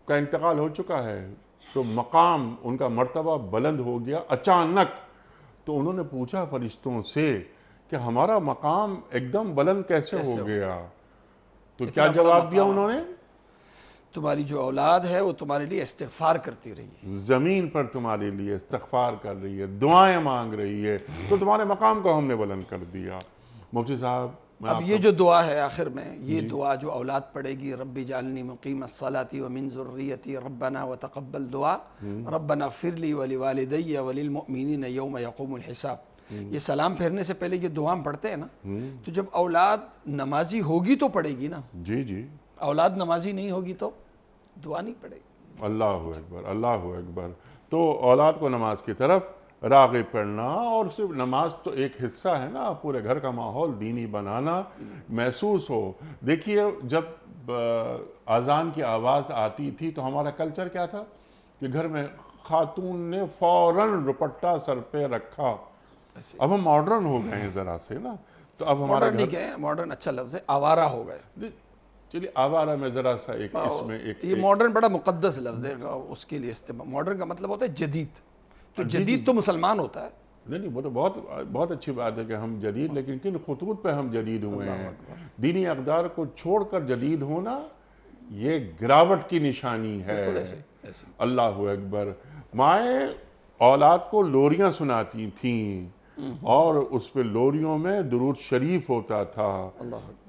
کا انتقال ہو چکا ہے تو مقام ان کا مرتبہ بلند ہو گیا اچانک. تو انہوں نے پوچھا فرشتوں سے کہ ہمارا مقام ایک دم بلند کیسے ہو گیا؟ تو کیا جواب دیا انہوں نے؟ تمہاری جو اولاد ہے وہ تمہارے لیے استغفار کرتی رہی ہے، زمین پر تمہارے لیے استغفار کر رہی ہے، دعائیں مانگ رہی ہے، تو تمہارے مقام کو ہم نے بلند کر دیا. مفتی صاحب اب یہ جو دعا ہے آخر میں، یہ دعا جو اولاد پڑھے گی، رب اجعلنی مقیم الصلاۃ ومن ذریتی ربنا وتقبل دعا ربنا اغفر لی ولوالدی وللمؤمنین یوم یقوم الحساب. یہ سلام پھیرنے سے پہلے یہ دعا ہم پڑھتے ہیں نا، تو جب اولاد نمازی ہوگی تو پڑھے گی نا. جی جی. اولاد نمازی نہیں ہوگی تو دعا نہیں پڑھے گی. اللہ اکبر اللہ اکبر. تو اولاد کو نماز کی طرف راغب کرنا، اور صرف نماز تو ایک حصہ ہے نا، پورے گھر کا ماحول دینی بنانا محسوس ہو. دیکھیے جب اذان کی آواز آتی تھی تو ہمارا کلچر کیا تھا کہ گھر میں خاتون نے فوراً دوپٹہ سر پہ رکھا. اب ہم ماڈرن ہو گئے ہیں ذرا سے نا، تو اب ہمارا ماڈرن نہیں گئے، ماڈرن اچھا لفظ ہے، آوارہ ہو گئے. چلیے آوارہ میں ذرا سا ایک اس میں ایک یہ ماڈرن بڑا مقدس لفظ ہے، اس کے لیے استعمال. ماڈرن کا مطلب ہوتا ہے جدید. تو جدید تو مسلمان ہوتا ہے. نہیں وہ تو بہت اچھی بات ہے کہ ہم جدید، لیکن کن خطوط پہ ہم جدید ہوئے ہیں؟ دینی اقدار کو چھوڑ کر جدید ہونا یہ گراوٹ کی نشانی ہے. اللہ اکبر. مائیں اولاد کو لوریاں سناتی تھیں اور اس پہ لوریوں میں درود شریف ہوتا تھا.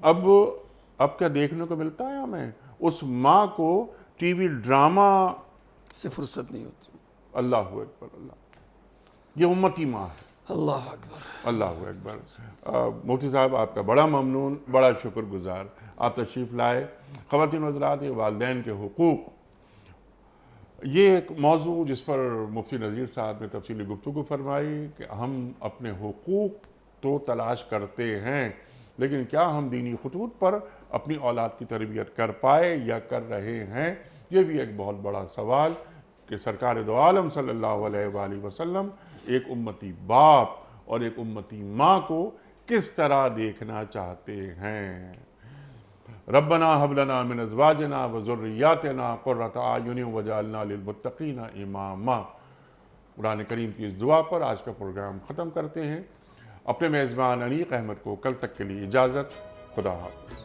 اب کیا دیکھنے کو ملتا ہے ہمیں؟ اس ماں کو ٹی وی ڈرامہ سے فرصت نہیں ہوتی. اللہ اکبر اللہ. یہ امتی ماں ہے. اللہ اکبر اللہ اکبر. مفتی صاحب آپ کا بڑا ممنون، بڑا شکر گزار. آپ تشریف لائے. خواتین حضرات، یہ والدین کے حقوق، یہ ایک موضوع جس پر مفتی نذیر صاحب نے تفصیلی گفتگو فرمائی کہ ہم اپنے حقوق تو تلاش کرتے ہیں، لیکن کیا ہم دینی خطوط پر اپنی اولاد کی تربیت کر پائے یا کر رہے ہیں؟ یہ بھی ایک بہت بڑا سوال کہ سرکار دو عالم صلی اللہ علیہ وآلہ وسلم ایک امتی باپ اور ایک امتی ماں کو کس طرح دیکھنا چاہتے ہیں. ربنا هب لنا من ازواجنا وذریاتنا قرۃ اعین واجعلنا للمتقین اماما. قرآن کریم کی اس دعا پر آج کا پروگرام ختم کرتے ہیں. اپنے میزبان انیق احمد کو کل تک کے لیے اجازت. خدا حافظ.